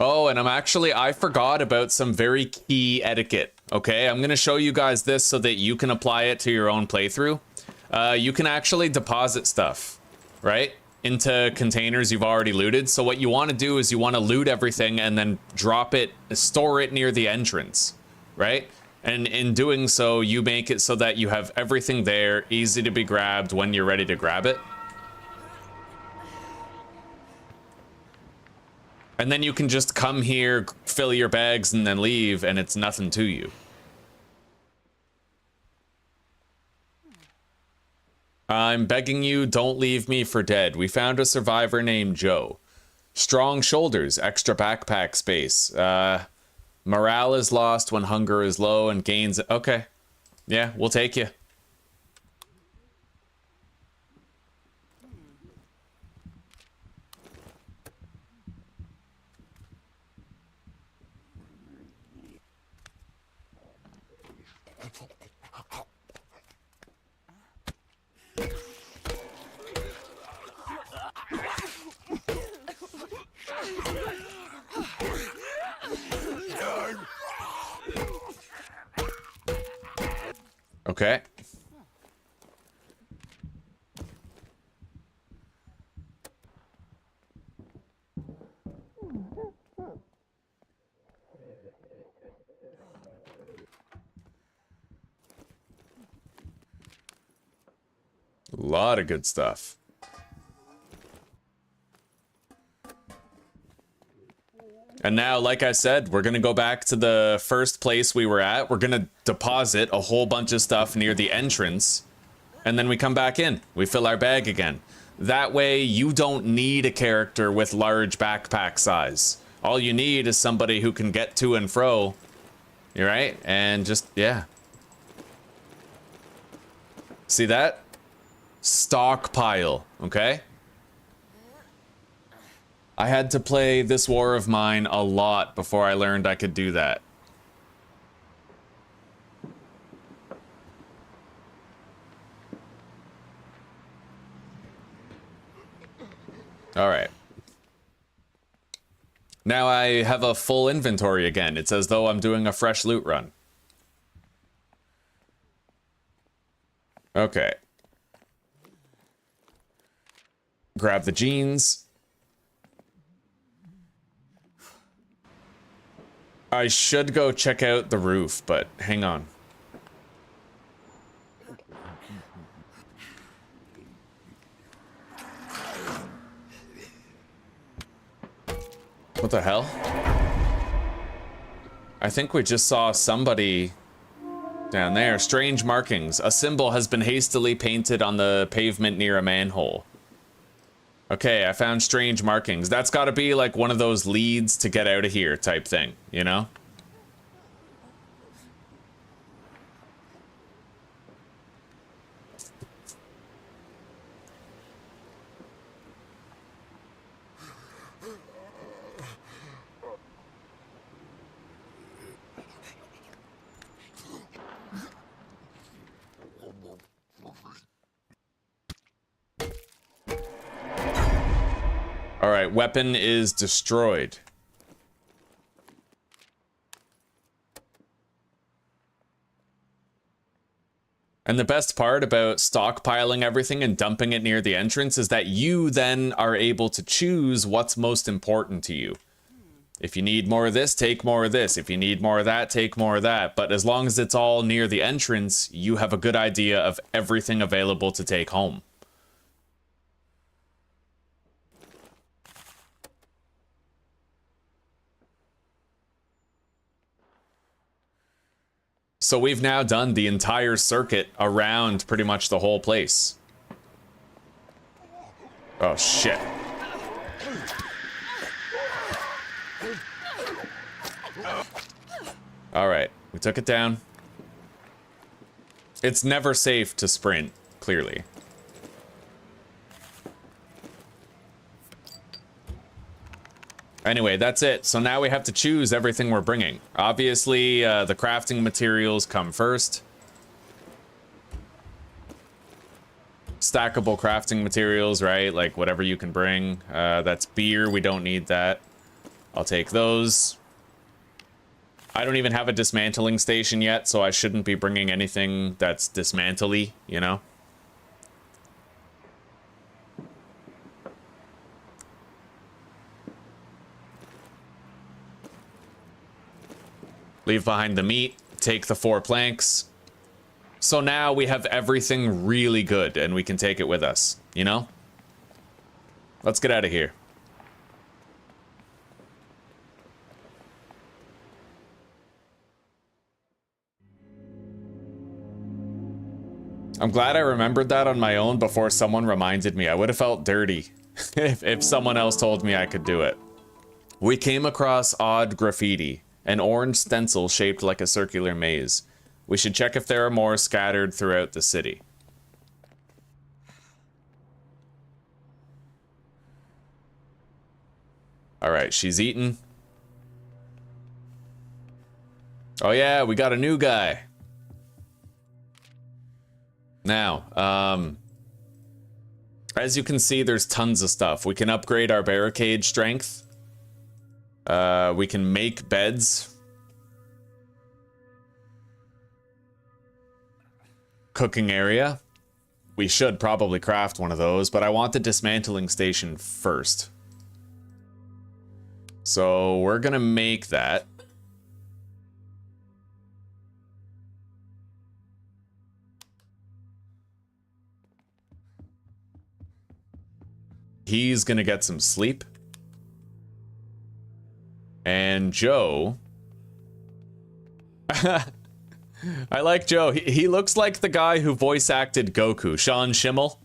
Oh, and I forgot about some very key etiquette, okay? I'm gonna show you guys this so that you can apply it to your own playthrough. You can actually deposit stuff, right? Into containers you've already looted. So what you wanna do is you wanna loot everything and then drop it, store it near the entrance, right? And in doing so, you make it so that you have everything there, easy to be grabbed when you're ready to grab it. And then you can just come here, fill your bags, and then leave, and it's nothing to you. I'm begging you, don't leave me for dead. We found a survivor named Joe. Strong shoulders, extra backpack space. Morale is lost when hunger is low and gains... Okay. Yeah, we'll take you. Okay. A lot of good stuff. And now, like I said, we're going to go back to the first place we were at. We're going to deposit a whole bunch of stuff near the entrance. And then we come back in. We fill our bag again. That way, you don't need a character with large backpack size. All you need is somebody who can get to and fro. You're right? And just, yeah. See that? Stockpile, okay? I had to play this war of mine a lot before I learned I could do that. All right. Now I have a full inventory again. It's as though I'm doing a fresh loot run. Okay. Grab the jeans. I should go check out the roof, but hang on. What the hell? I think we just saw somebody down there. Strange markings. A symbol has been hastily painted on the pavement near a manhole. Okay, I found strange markings. That's got to be like one of those leads to get out of here type thing, you know? All right, weapon is destroyed. And the best part about stockpiling everything and dumping it near the entrance is that you then are able to choose what's most important to you. If you need more of this, take more of this. If you need more of that, take more of that. But as long as it's all near the entrance, you have a good idea of everything available to take home. So we've now done the entire circuit around pretty much the whole place. Oh, shit. All right, we took it down. It's never safe to sprint, clearly. Anyway, that's it. So now we have to choose everything we're bringing. Obviously, the crafting materials come first. Stackable crafting materials, right? Like whatever you can bring. That's beer. We don't need that. I'll take those. I don't even have a dismantling station yet, so I shouldn't be bringing anything that's dismantle-y, you know? Leave behind the meat, take the 4 planks. So now we have everything really good and we can take it with us, you know? Let's get out of here. I'm glad I remembered that on my own before someone reminded me. I would have felt dirty if someone else told me I could do it. We came across odd graffiti. An orange stencil shaped like a circular maze. We should check if there are more scattered throughout the city. Alright, she's eaten. Oh yeah, we got a new guy. Now, as you can see, there's tons of stuff. We can upgrade our barricade strength. We can make beds. Cooking area. We should probably craft one of those, but I want the dismantling station first. So we're gonna make that. He's gonna get some sleep. And Joe... I like Joe. He looks like the guy who voice acted Goku, Sean Schimmel.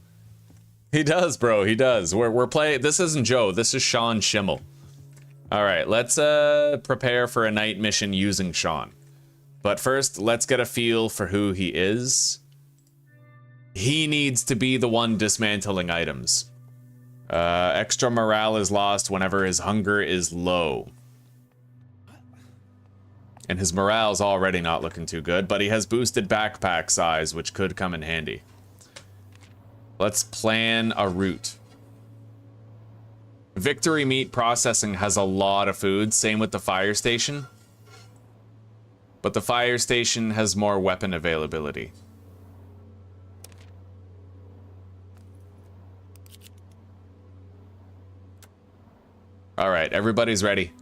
He does, bro. He does. We're playing... This isn't Joe. This is Sean Schimmel. All right, let's prepare for a night mission using Sean. But first, let's get a feel for who he is. He needs to be the one dismantling items. Extra morale is lost whenever his hunger is low. And his morale's already not looking too good, but he has boosted backpack size, which could come in handy. Let's plan a route. Victory Meat Processing has a lot of food, same with the fire station. But the fire station has more weapon availability. All right, everybody's ready.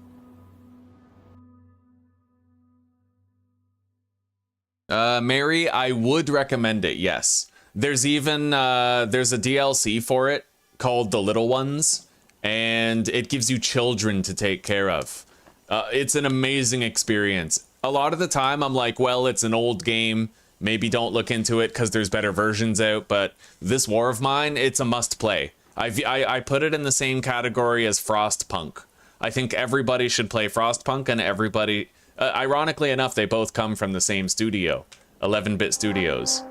Mary, I would recommend it, yes. There's even, there's a DLC for it called The Little Ones, and it gives you children to take care of. It's an amazing experience. A lot of the time, I'm like, well, it's an old game. Maybe don't look into it because there's better versions out, but this War of Mine, it's a must-play. I put it in the same category as Frostpunk. I think everybody should play Frostpunk, and everybody... ironically enough, they both come from the same studio, 11-Bit Studios.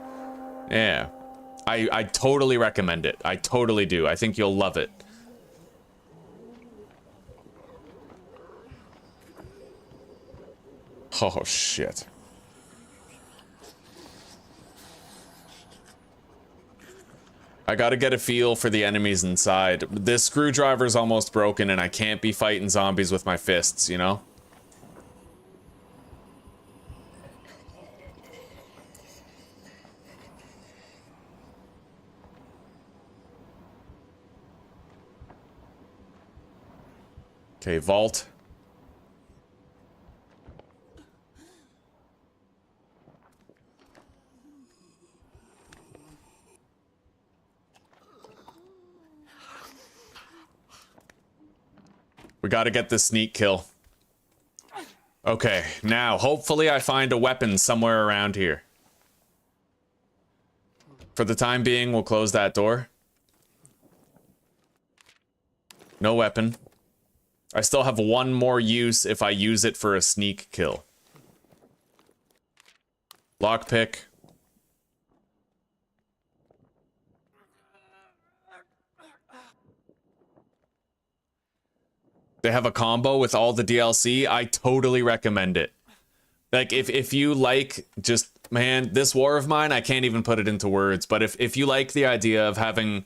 Yeah. I totally recommend it. I totally do. I think you'll love it. Oh, shit. I gotta get a feel for the enemies inside. This screwdriver's almost broken and I can't be fighting zombies with my fists, you know? Okay, vault. We gotta get the sneak kill. Okay, now, hopefully I find a weapon somewhere around here. For the time being, we'll close that door. No weapon. I still have one more use if I use it for a sneak kill. Lockpick. They have a combo with all the DLC. I totally recommend it. Like, if you like just, man, this War of Mine, I can't even put it into words, but if you like the idea of having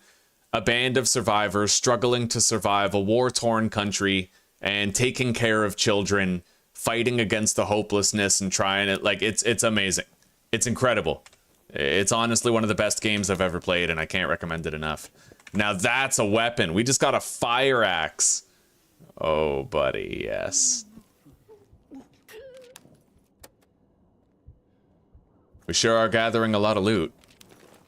a band of survivors struggling to survive a war-torn country and taking care of children, fighting against the hopelessness and trying it, like, it's amazing. It's incredible. It's honestly one of the best games I've ever played, and I can't recommend it enough. Now that's a weapon. We just got a fire axe. Oh, buddy, yes. We sure are gathering a lot of loot.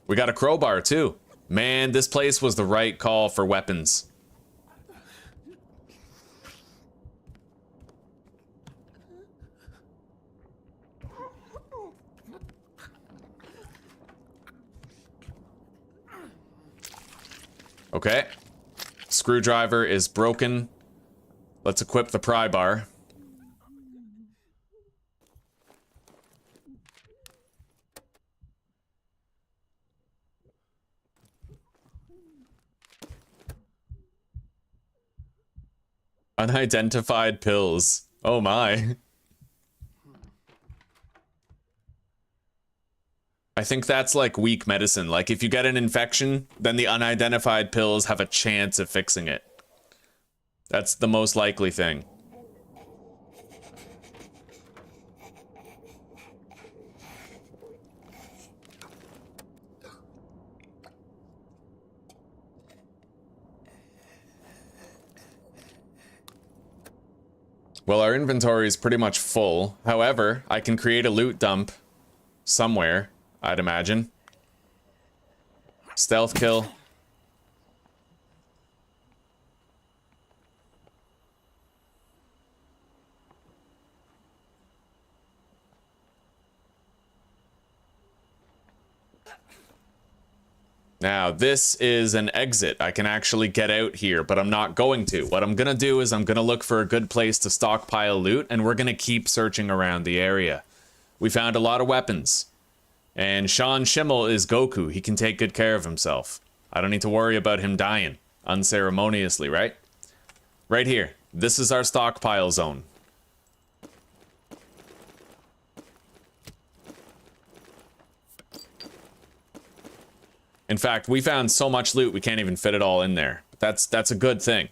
We got a crowbar, too. Man, this place was the right call for weapons. Okay. Screwdriver is broken. Let's equip the pry bar. Unidentified pills. Oh my. I think that's like weak medicine. Like if you get an infection, then the unidentified pills have a chance of fixing it. That's the most likely thing. Well, our inventory is pretty much full. However, I can create a loot dump somewhere, I'd imagine. Stealth kill. Now, this is an exit. I can actually get out here, but I'm not going to. What I'm going to do is I'm going to look for a good place to stockpile loot, and we're going to keep searching around the area. We found a lot of weapons. And Sean Schimmel is Goku. He can take good care of himself. I don't need to worry about him dying unceremoniously, right? Right here. This is our stockpile zone. In fact, we found so much loot we can't even fit it all in there. That's a good thing.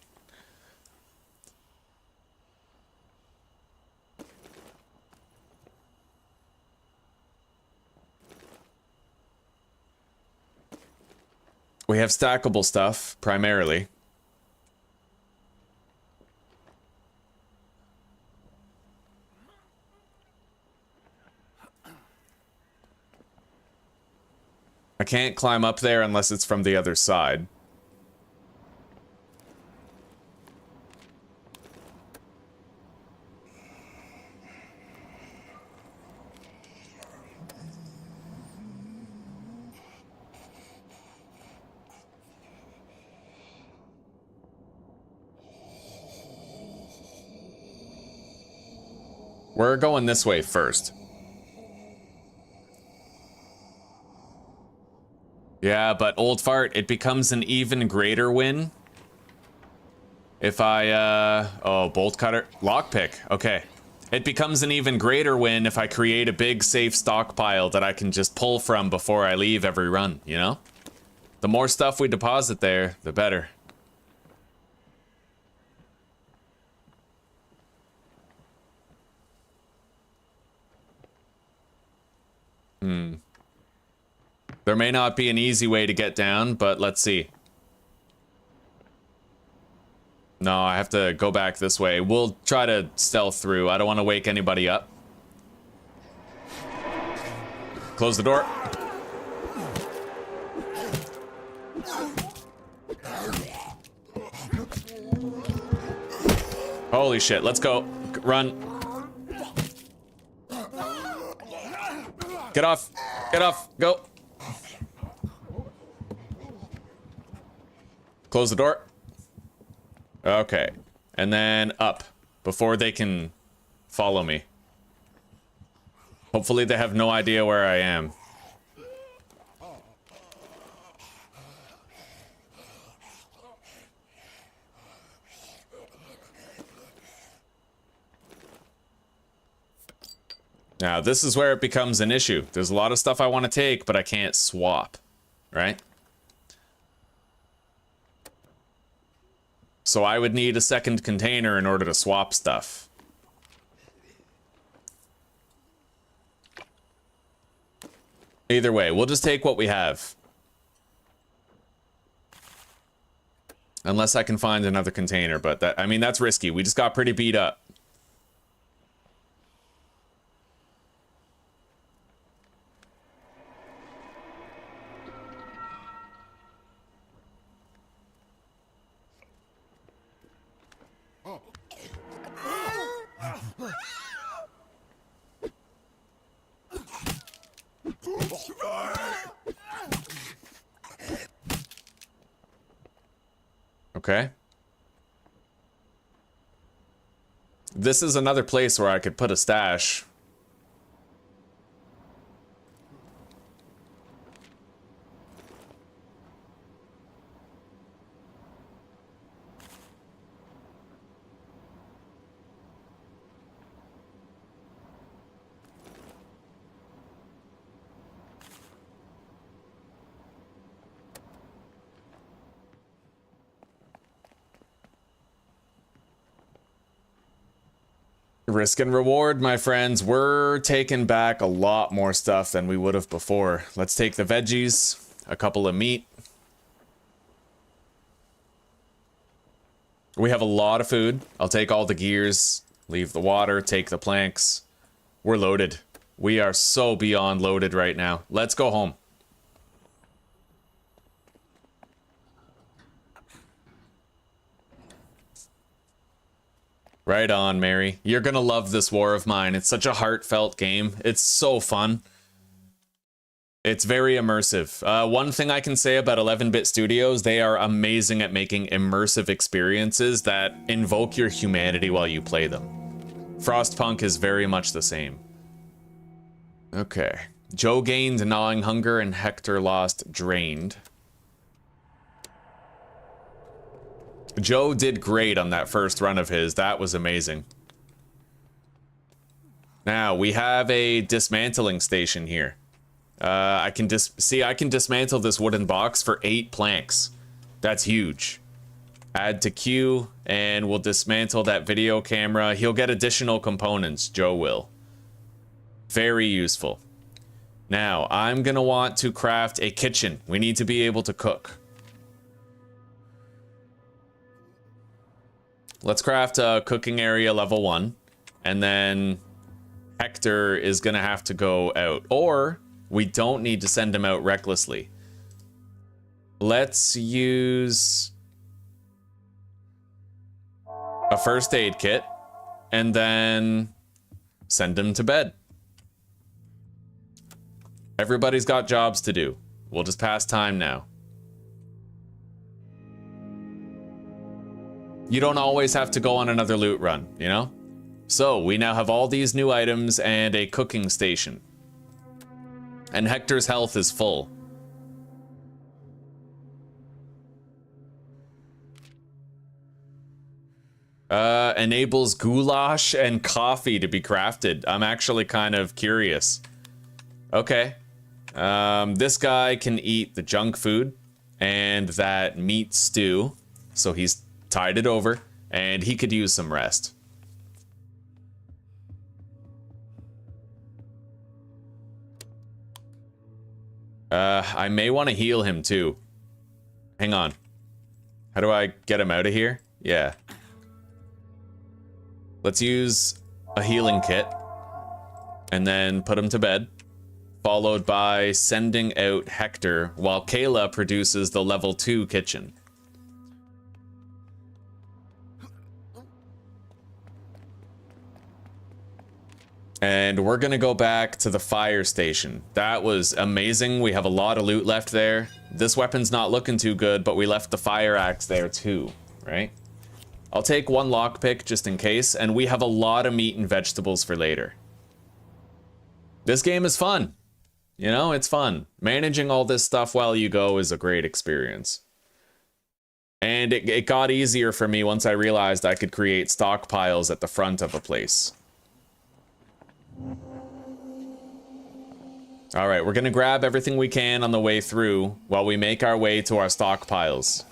We have stackable stuff, primarily. I can't climb up there unless it's from the other side. We're going this way first. Yeah, but old fart, it becomes an even greater win if I, oh, bolt cutter, lockpick, okay. It becomes an even greater win if I create a big safe stockpile that I can just pull from before I leave every run, you know? The more stuff we deposit there, the better. There may not be an easy way to get down, but let's see. No, I have to go back this way. We'll try to stealth through. I don't want to wake anybody up. Close the door. Holy shit, let's go. Run. Get off. Get off. Go. Close the door. Okay. And then up before they can follow me. Hopefully they have no idea where I am. Now, this is where it becomes an issue. There's a lot of stuff I want to take, but I can't swap, right? So I would need a second container in order to swap stuff. Either way, we'll just take what we have. Unless I can find another container, but that, I mean, that's risky. We just got pretty beat up. Okay. This is another place where I could put a stash. Risk and reward, my friends. We're taking back a lot more stuff than we would have before. Let's take the veggies, a couple of meat. We have a lot of food. I'll take all the gears, leave the water, take the planks. We're loaded. We are so beyond loaded right now. Let's go home. Right on, Mary. You're gonna love this war of mine. It's such a heartfelt game. It's so fun. It's very immersive. One thing I can say about 11-bit studios, they are amazing at making immersive experiences that invoke your humanity while you play them. Frostpunk is very much the same. Okay. Joe gained gnawing hunger and Hector lost drained. Joe did great on that first run of his. That was amazing. Now, we have a dismantling station here. I can dismantle this wooden box for 8 planks. That's huge. Add to queue, and we'll dismantle that video camera. He'll get additional components, Joe will. Very useful. Now, I'm gonna want to craft a kitchen. We need to be able to cook. Let's craft a cooking area level 1, and then Hector is gonna have to go out, or we don't need to send him out recklessly. Let's use a first aid kit and then send him to bed. Everybody's got jobs to do. We'll just pass time now. You don't always have to go on another loot run, you know? So we now have all these new items and a cooking station. And Hector's health is full. Enables goulash and coffee to be crafted. I'm actually kind of curious. Okay. This guy can eat the junk food and that meat stew. So he's tied it over and he could use some rest. I may want to heal him too. Hang on. How do I get him out of here? Yeah. Let's use a healing kit and then put him to bed, followed by sending out Hector while Kayla produces the level 2 kitchen. And we're gonna go back to the fire station. That was amazing. We have a lot of loot left there. This weapon's not looking too good, but we left the fire axe there too, right? I'll take 1 lockpick just in case, and we have a lot of meat and vegetables for later. This game is fun. You know, it's fun. Managing all this stuff while you go is a great experience. And it got easier for me once I realized I could create stockpiles at the front of a place. All right, we're gonna grab everything we can on the way through while we make our way to our stockpiles.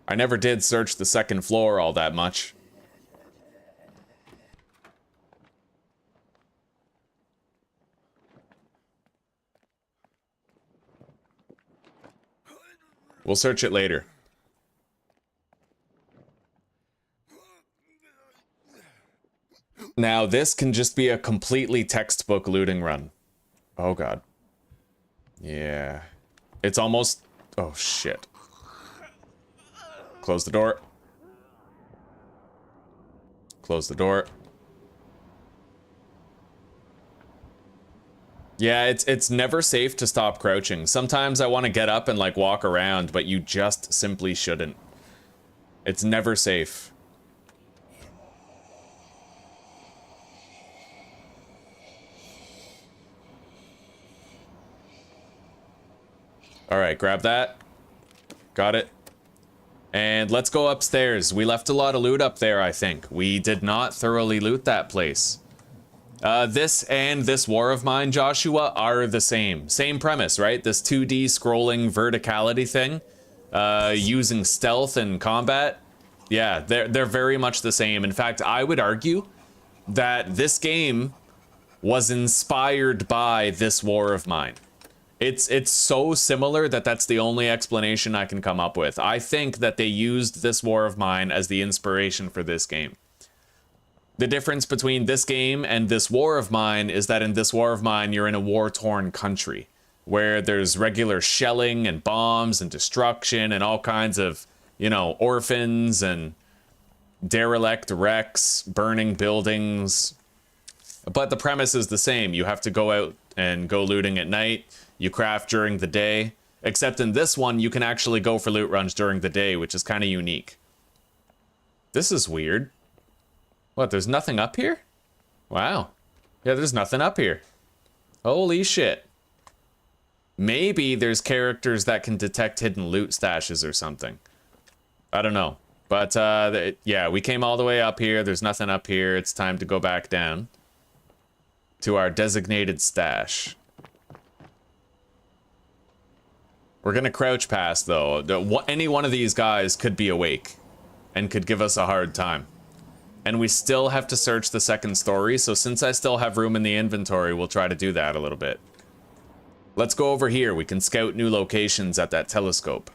I never did search the second floor all that much. We'll search it later. Now, this can just be a completely textbook looting run. Oh, God. Yeah. It's almost... Oh, shit. Close the door. Close the door. Yeah, it's never safe to stop crouching. Sometimes I want to get up and like walk around, but you just simply shouldn't. It's never safe. All right, grab that. Got it. And let's go upstairs. We left a lot of loot up there, I think. We did not thoroughly loot that place. This and this War of Mine, Joshua, are the same. Same premise, right? This 2D scrolling verticality thing. Using stealth and combat. Yeah, they're very much the same. In fact, I would argue that this game was inspired by this War of Mine. It's so similar that that's the only explanation I can come up with. I think that they used this War of Mine as the inspiration for this game. The difference between this game and this War of Mine is that in this War of Mine, you're in a war-torn country, where there's regular shelling and bombs and destruction and all kinds of, you know, orphans and derelict wrecks, burning buildings. But the premise is the same. You have to go out and go looting at night. You craft during the day. Except in this one, you can actually go for loot runs during the day, which is kind of unique. This is weird. What, there's nothing up here? Wow. Yeah, there's nothing up here. Holy shit. Maybe there's characters that can detect hidden loot stashes or something. I don't know. But, yeah, we came all the way up here. There's nothing up here. It's time to go back down to our designated stash. We're gonna crouch past, though. Any one of these guys could be awake and could give us a hard time. And we still have to search the second story, so since I still have room in the inventory, we'll try to do that a little bit. Let's go over here. We can scout new locations at that telescope.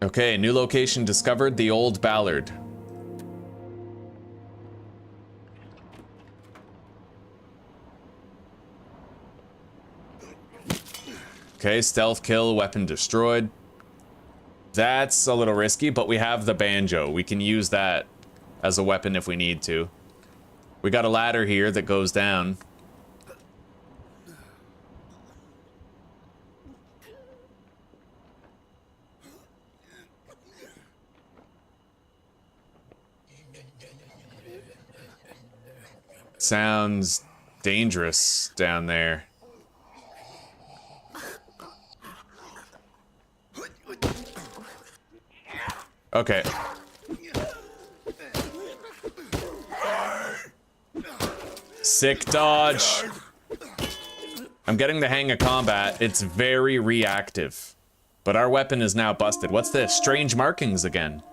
Okay, new location discovered, the Old Ballard. Okay, stealth kill, weapon destroyed. That's a little risky, but we have the banjo. We can use that as a weapon if we need to. We got a ladder here that goes down. Sounds dangerous down there. Okay. Sick dodge. I'm getting the hang of combat. It's very reactive. But our weapon is now busted. What's this? Strange markings again.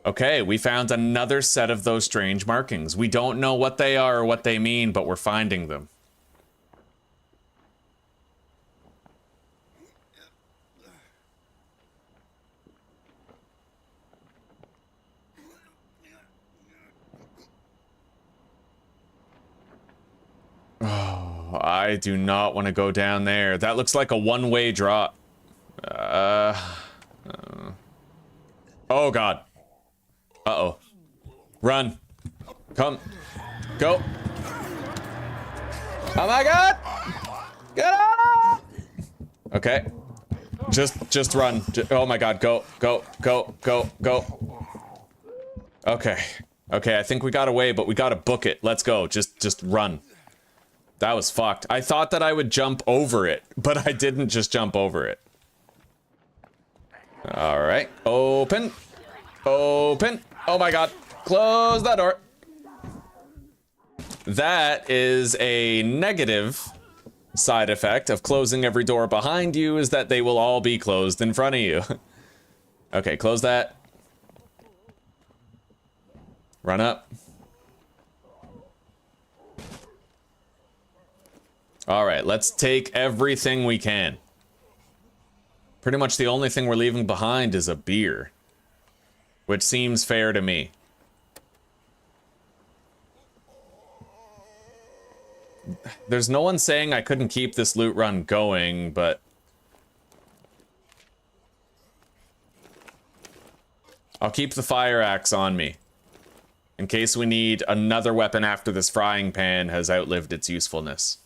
Okay, we found another set of those strange markings. We don't know what they are or what they mean, but we're finding them. Oh, I do not want to go down there. That looks like a one-way drop. Oh, God. Uh-oh. Run. Come. Go. Oh, my God. Get up. Okay. Just run. Oh, my God. Go. Go. Go. Go. Go. Okay. Okay, I think we got away, but we got to book it. Let's go. Just run. That was fucked. I thought that I would jump over it, but I didn't just jump over it. All right. Open. Open. Oh my God. Close that door. That is a negative side effect of closing every door behind you, is that they will all be closed in front of you. Okay, close that. Run up. All right, let's take everything we can. Pretty much the only thing we're leaving behind is a beer, which seems fair to me. There's no one saying I couldn't keep this loot run going, but I'll keep the fire axe on me in case we need another weapon after this frying pan has outlived its usefulness.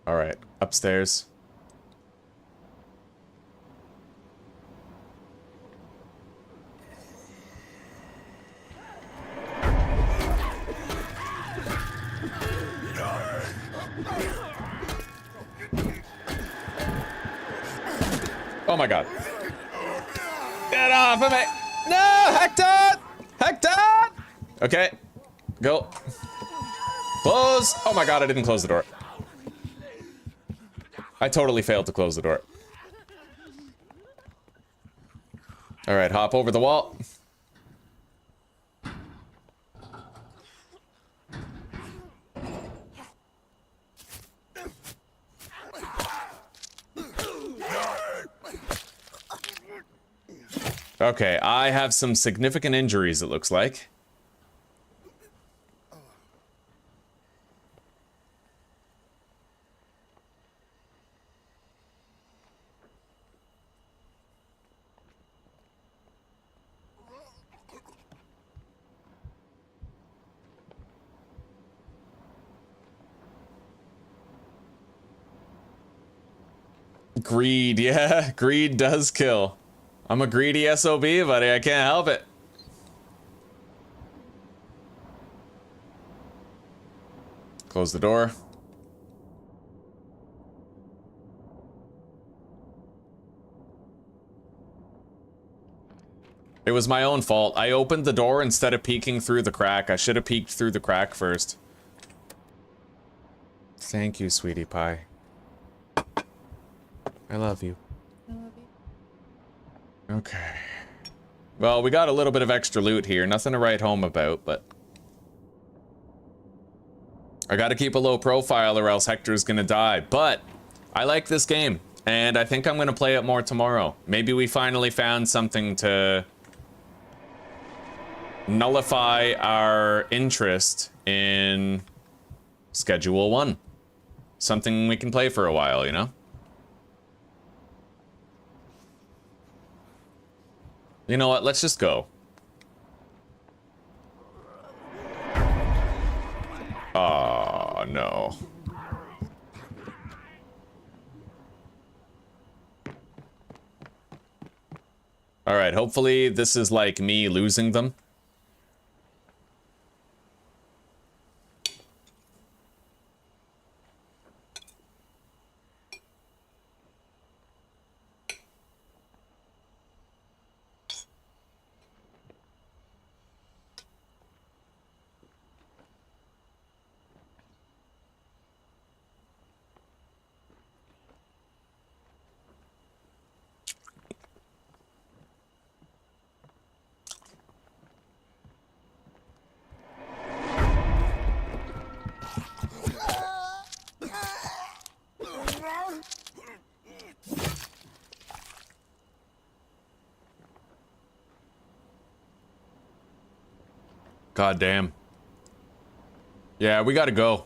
All right, upstairs. Oh my God. Get off of me! No, Hector! Hector! Okay, go. Close. Oh my god, I didn't close the door. I totally failed to close the door. All right, hop over the wall. Okay, I have some significant injuries, it looks like. Greed, yeah, greed does kill. I'm a greedy SOB, buddy, I can't help it. Close the door. It was my own fault. I opened the door instead of peeking through the crack. I should have peeked through the crack first. Thank you, sweetie pie. I love you. I love you. Okay. Well, we got a little bit of extra loot here. Nothing to write home about, but... I gotta keep a low profile or else Hector's gonna die. But, I like this game. And I think I'm gonna play it more tomorrow. Maybe we finally found something to... nullify our interest in... Schedule 1. Something we can play for a while, you know? You know what? Let's just go. Oh, no. All right, hopefully this is like me losing them. God damn. Yeah, we gotta go.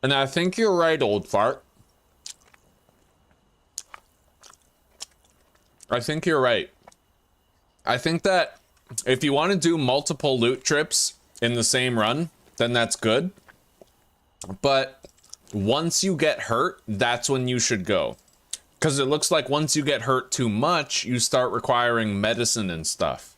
And I think you're right, old fart. I think you're right. I think that if you want to do multiple loot trips in the same run, then that's good. But once you get hurt, that's when you should go. Because it looks like once you get hurt too much, you start requiring medicine and stuff.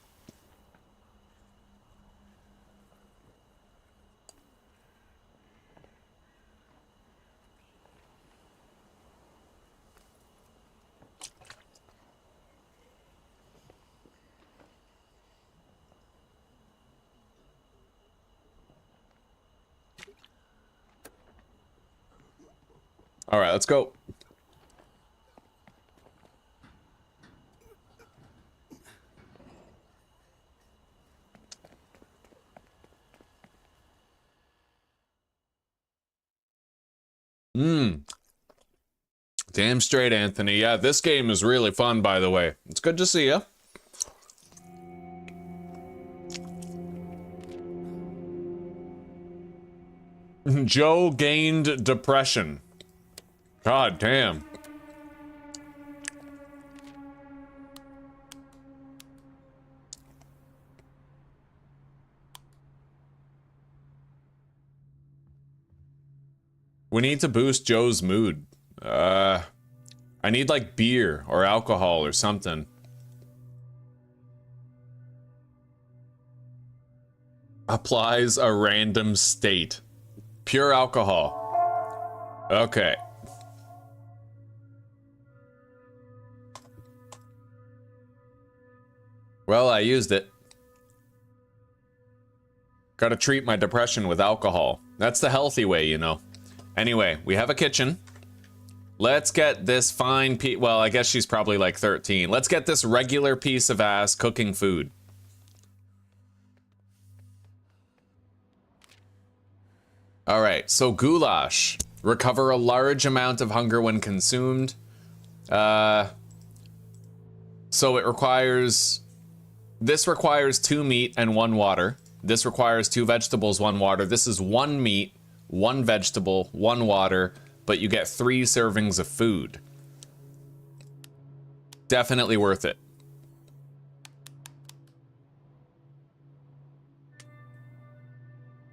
All right, let's go. Damn straight, Anthony. Yeah, this game is really fun, by the way. It's good to see you. Joe gained depression. God damn. We need to boost Joe's mood. I need like beer or alcohol or something. Applies a random state. Pure alcohol. Okay. Well, I used it. Gotta treat my depression with alcohol. That's the healthy way, you know. Anyway, we have a kitchen. Let's get this fine well, I guess she's probably like 13. Let's get this regular piece of ass cooking food. Alright, so goulash. Recover a large amount of hunger when consumed. So it requires... This requires 2 meat and 1 water. This requires 2 vegetables, 1 water. This is 1 meat, 1 vegetable, 1 water, but you get 3 servings of food. Definitely worth it.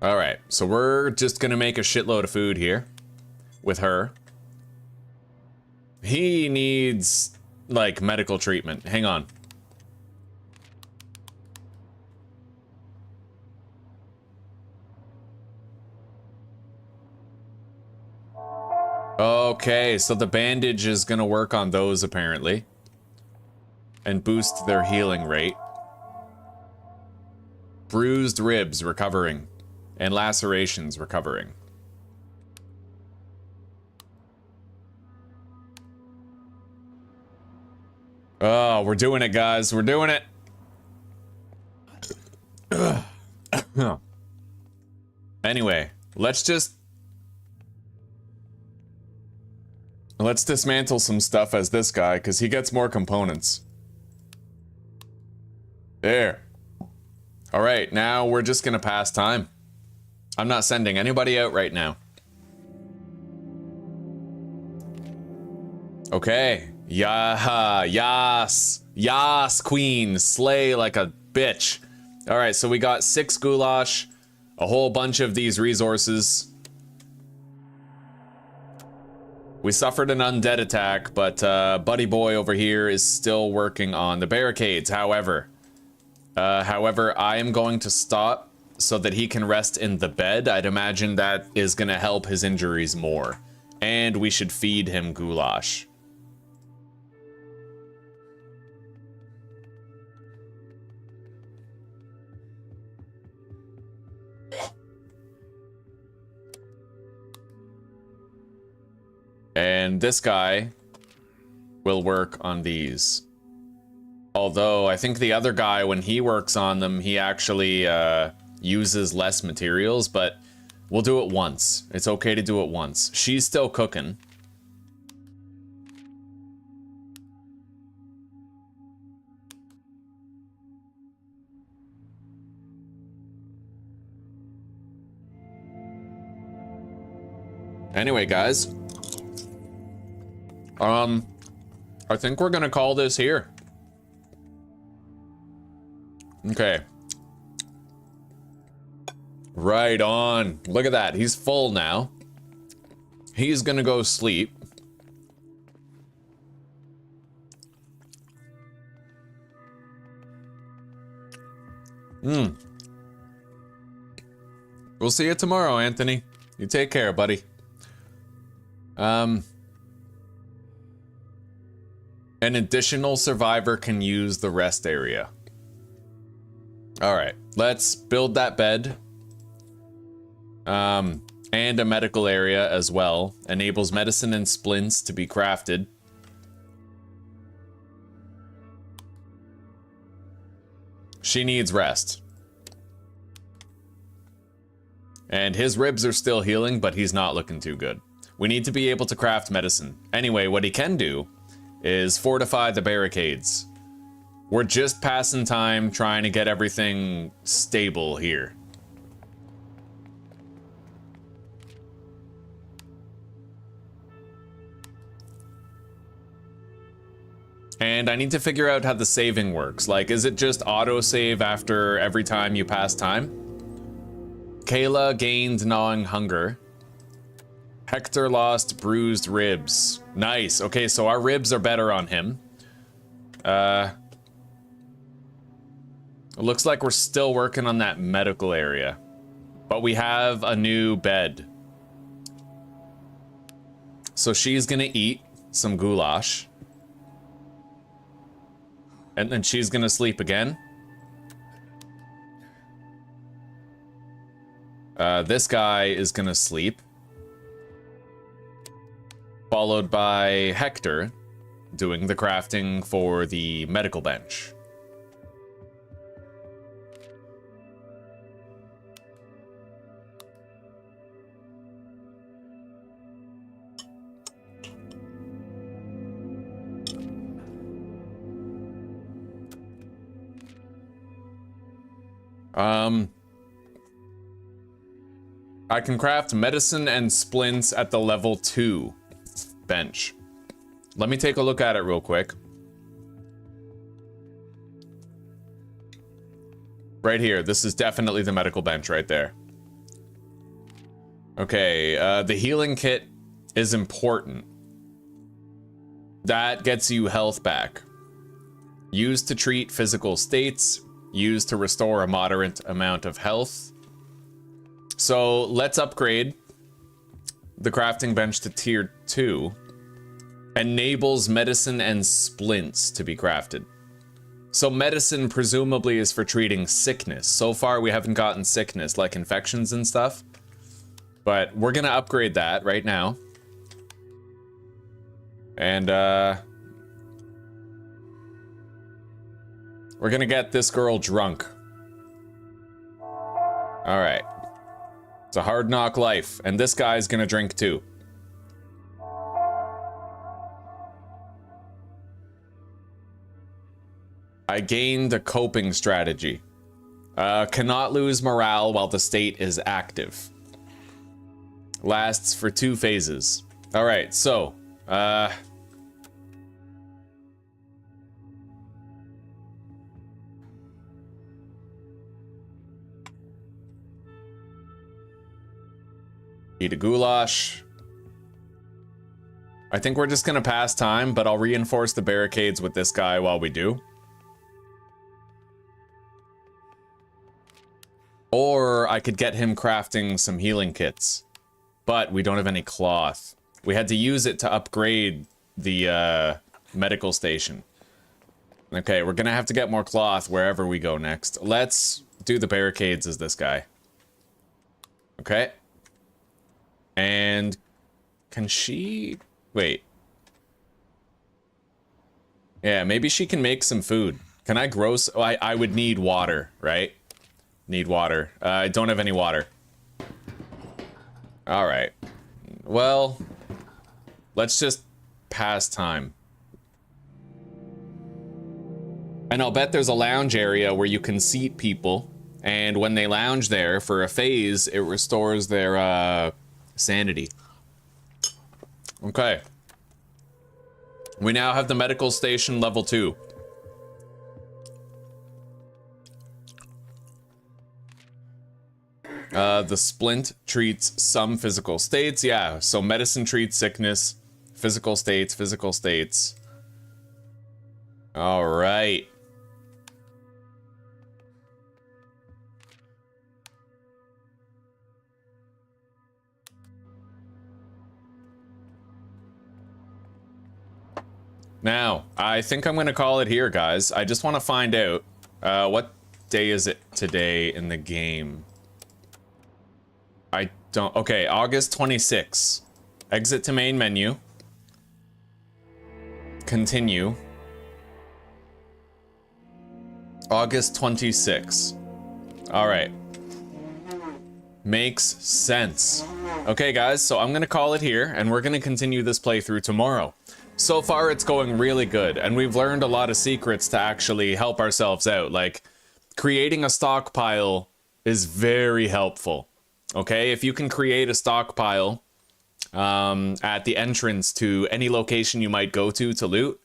Alright, so we're just gonna make a shitload of food here with her. He needs, like, medical treatment. Hang on. Okay, so the bandage is gonna work on those apparently. And boost their healing rate. Bruised ribs recovering. And lacerations recovering. Oh, we're doing it, guys. We're doing it. Anyway, let's dismantle some stuff as this guy, because he gets more components. There. Alright, now we're just gonna pass time. I'm not sending anybody out right now. Okay. Yaha, yas. Yas, queen. Slay like a bitch. Alright, so we got 6 goulash, a whole bunch of these resources. We suffered an undead attack, but Buddy Boy over here is still working on the barricades. However, I am going to stop so that he can rest in the bed. I'd imagine that is going to help his injuries more. And we should feed him goulash. And this guy will work on these. Although, I think the other guy, when he works on them, he actually uses less materials, but we'll do it once. It's okay to do it once. She's still cooking. Anyway, guys. I think we're gonna call this here. Okay. Right on. Look at that. He's full now. He's gonna go sleep. We'll see you tomorrow, Anthony. You take care, buddy. An additional survivor can use the rest area. Alright, let's build that bed. And a medical area as well. Enables medicine and splints to be crafted. She needs rest. And his ribs are still healing, but he's not looking too good. We need to be able to craft medicine. Anyway, what he can do is fortify the barricades. We're just passing time trying to get everything stable here. And I need to figure out how the saving works. Like, is it just auto-save after every time you pass time? Kayla gained gnawing hunger. Hector lost bruised ribs. Nice. Okay, so our ribs are better on him. It looks like we're still working on that medical area. But we have a new bed. So she's gonna eat some goulash. And then she's gonna sleep again. This guy is gonna sleep. Followed by Hector doing the crafting for the medical bench. I can craft medicine and splints at the level 2 bench. Let me take a look at it real quick. Right here, this is definitely the medical bench right there. Okay, the healing kit is important. That gets you health back. Used to treat physical states, used to restore a moderate amount of health. So let's upgrade the crafting bench to tier 2. Enables medicine and splints to be crafted. So medicine presumably is for treating sickness. So far we haven't gotten sickness like infections and stuff. But we're gonna upgrade that right now. And we're gonna get this girl drunk. Alright. It's a hard knock life, and this guy's gonna drink too. I gained a coping strategy. Cannot lose morale while the state is active. Lasts for 2 phases. Alright, so, eat a goulash. I think we're just gonna pass time, but I'll reinforce the barricades with this guy while we do. Or I could get him crafting some healing kits. But we don't have any cloth. We had to use it to upgrade the medical station. Okay, we're gonna have to get more cloth wherever we go next. Let's do the barricades as this guy. Okay. And can she... Wait. Yeah, maybe she can make some food. Can I grow... Oh, I would need water, right? Need water. I don't have any water. Alright. Well, let's just pass time. And I'll bet there's a lounge area where you can seat people. And when they lounge there for a phase, it restores their, sanity. Okay. We now have the medical station level 2. The splint treats some physical states. Yeah, so medicine treats sickness. Physical states, physical states. All right. Now, I think I'm gonna call it here, guys. I just want to find out, what day is it today in the game? I don't... Okay, August 26. Exit to main menu. Continue. August 26. Alright. Makes sense. Okay, guys, so I'm gonna call it here, and we're gonna continue this playthrough tomorrow. So far, it's going really good, and we've learned a lot of secrets to actually help ourselves out. Like, creating a stockpile is very helpful. Okay, if you can create a stockpile at the entrance to any location you might go to loot,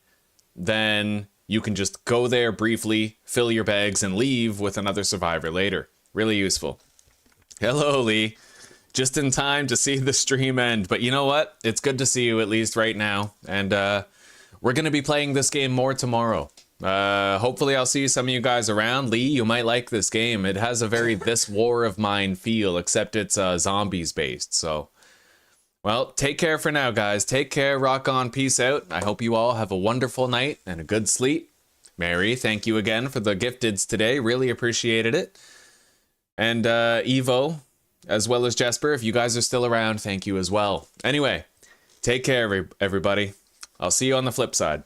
then you can just go there briefly, fill your bags, and leave with another survivor later. Really useful. Hello, Lee. just in time to see the stream end. But you know what? It's good to see you at least right now. And we're going to be playing this game more tomorrow. Hopefully I'll see some of you guys around. Lee, you might like this game. It has a very This War of Mine feel, except it's zombies based. So, well, take care for now, guys. Take care. Rock on. Peace out. I hope you all have a wonderful night and a good sleep. Mary, thank you again for the gifteds today. Really appreciated it. And Evo, as well as Jesper, if you guys are still around, thank you as well. Anyway, take care, everybody. I'll see you on the flip side.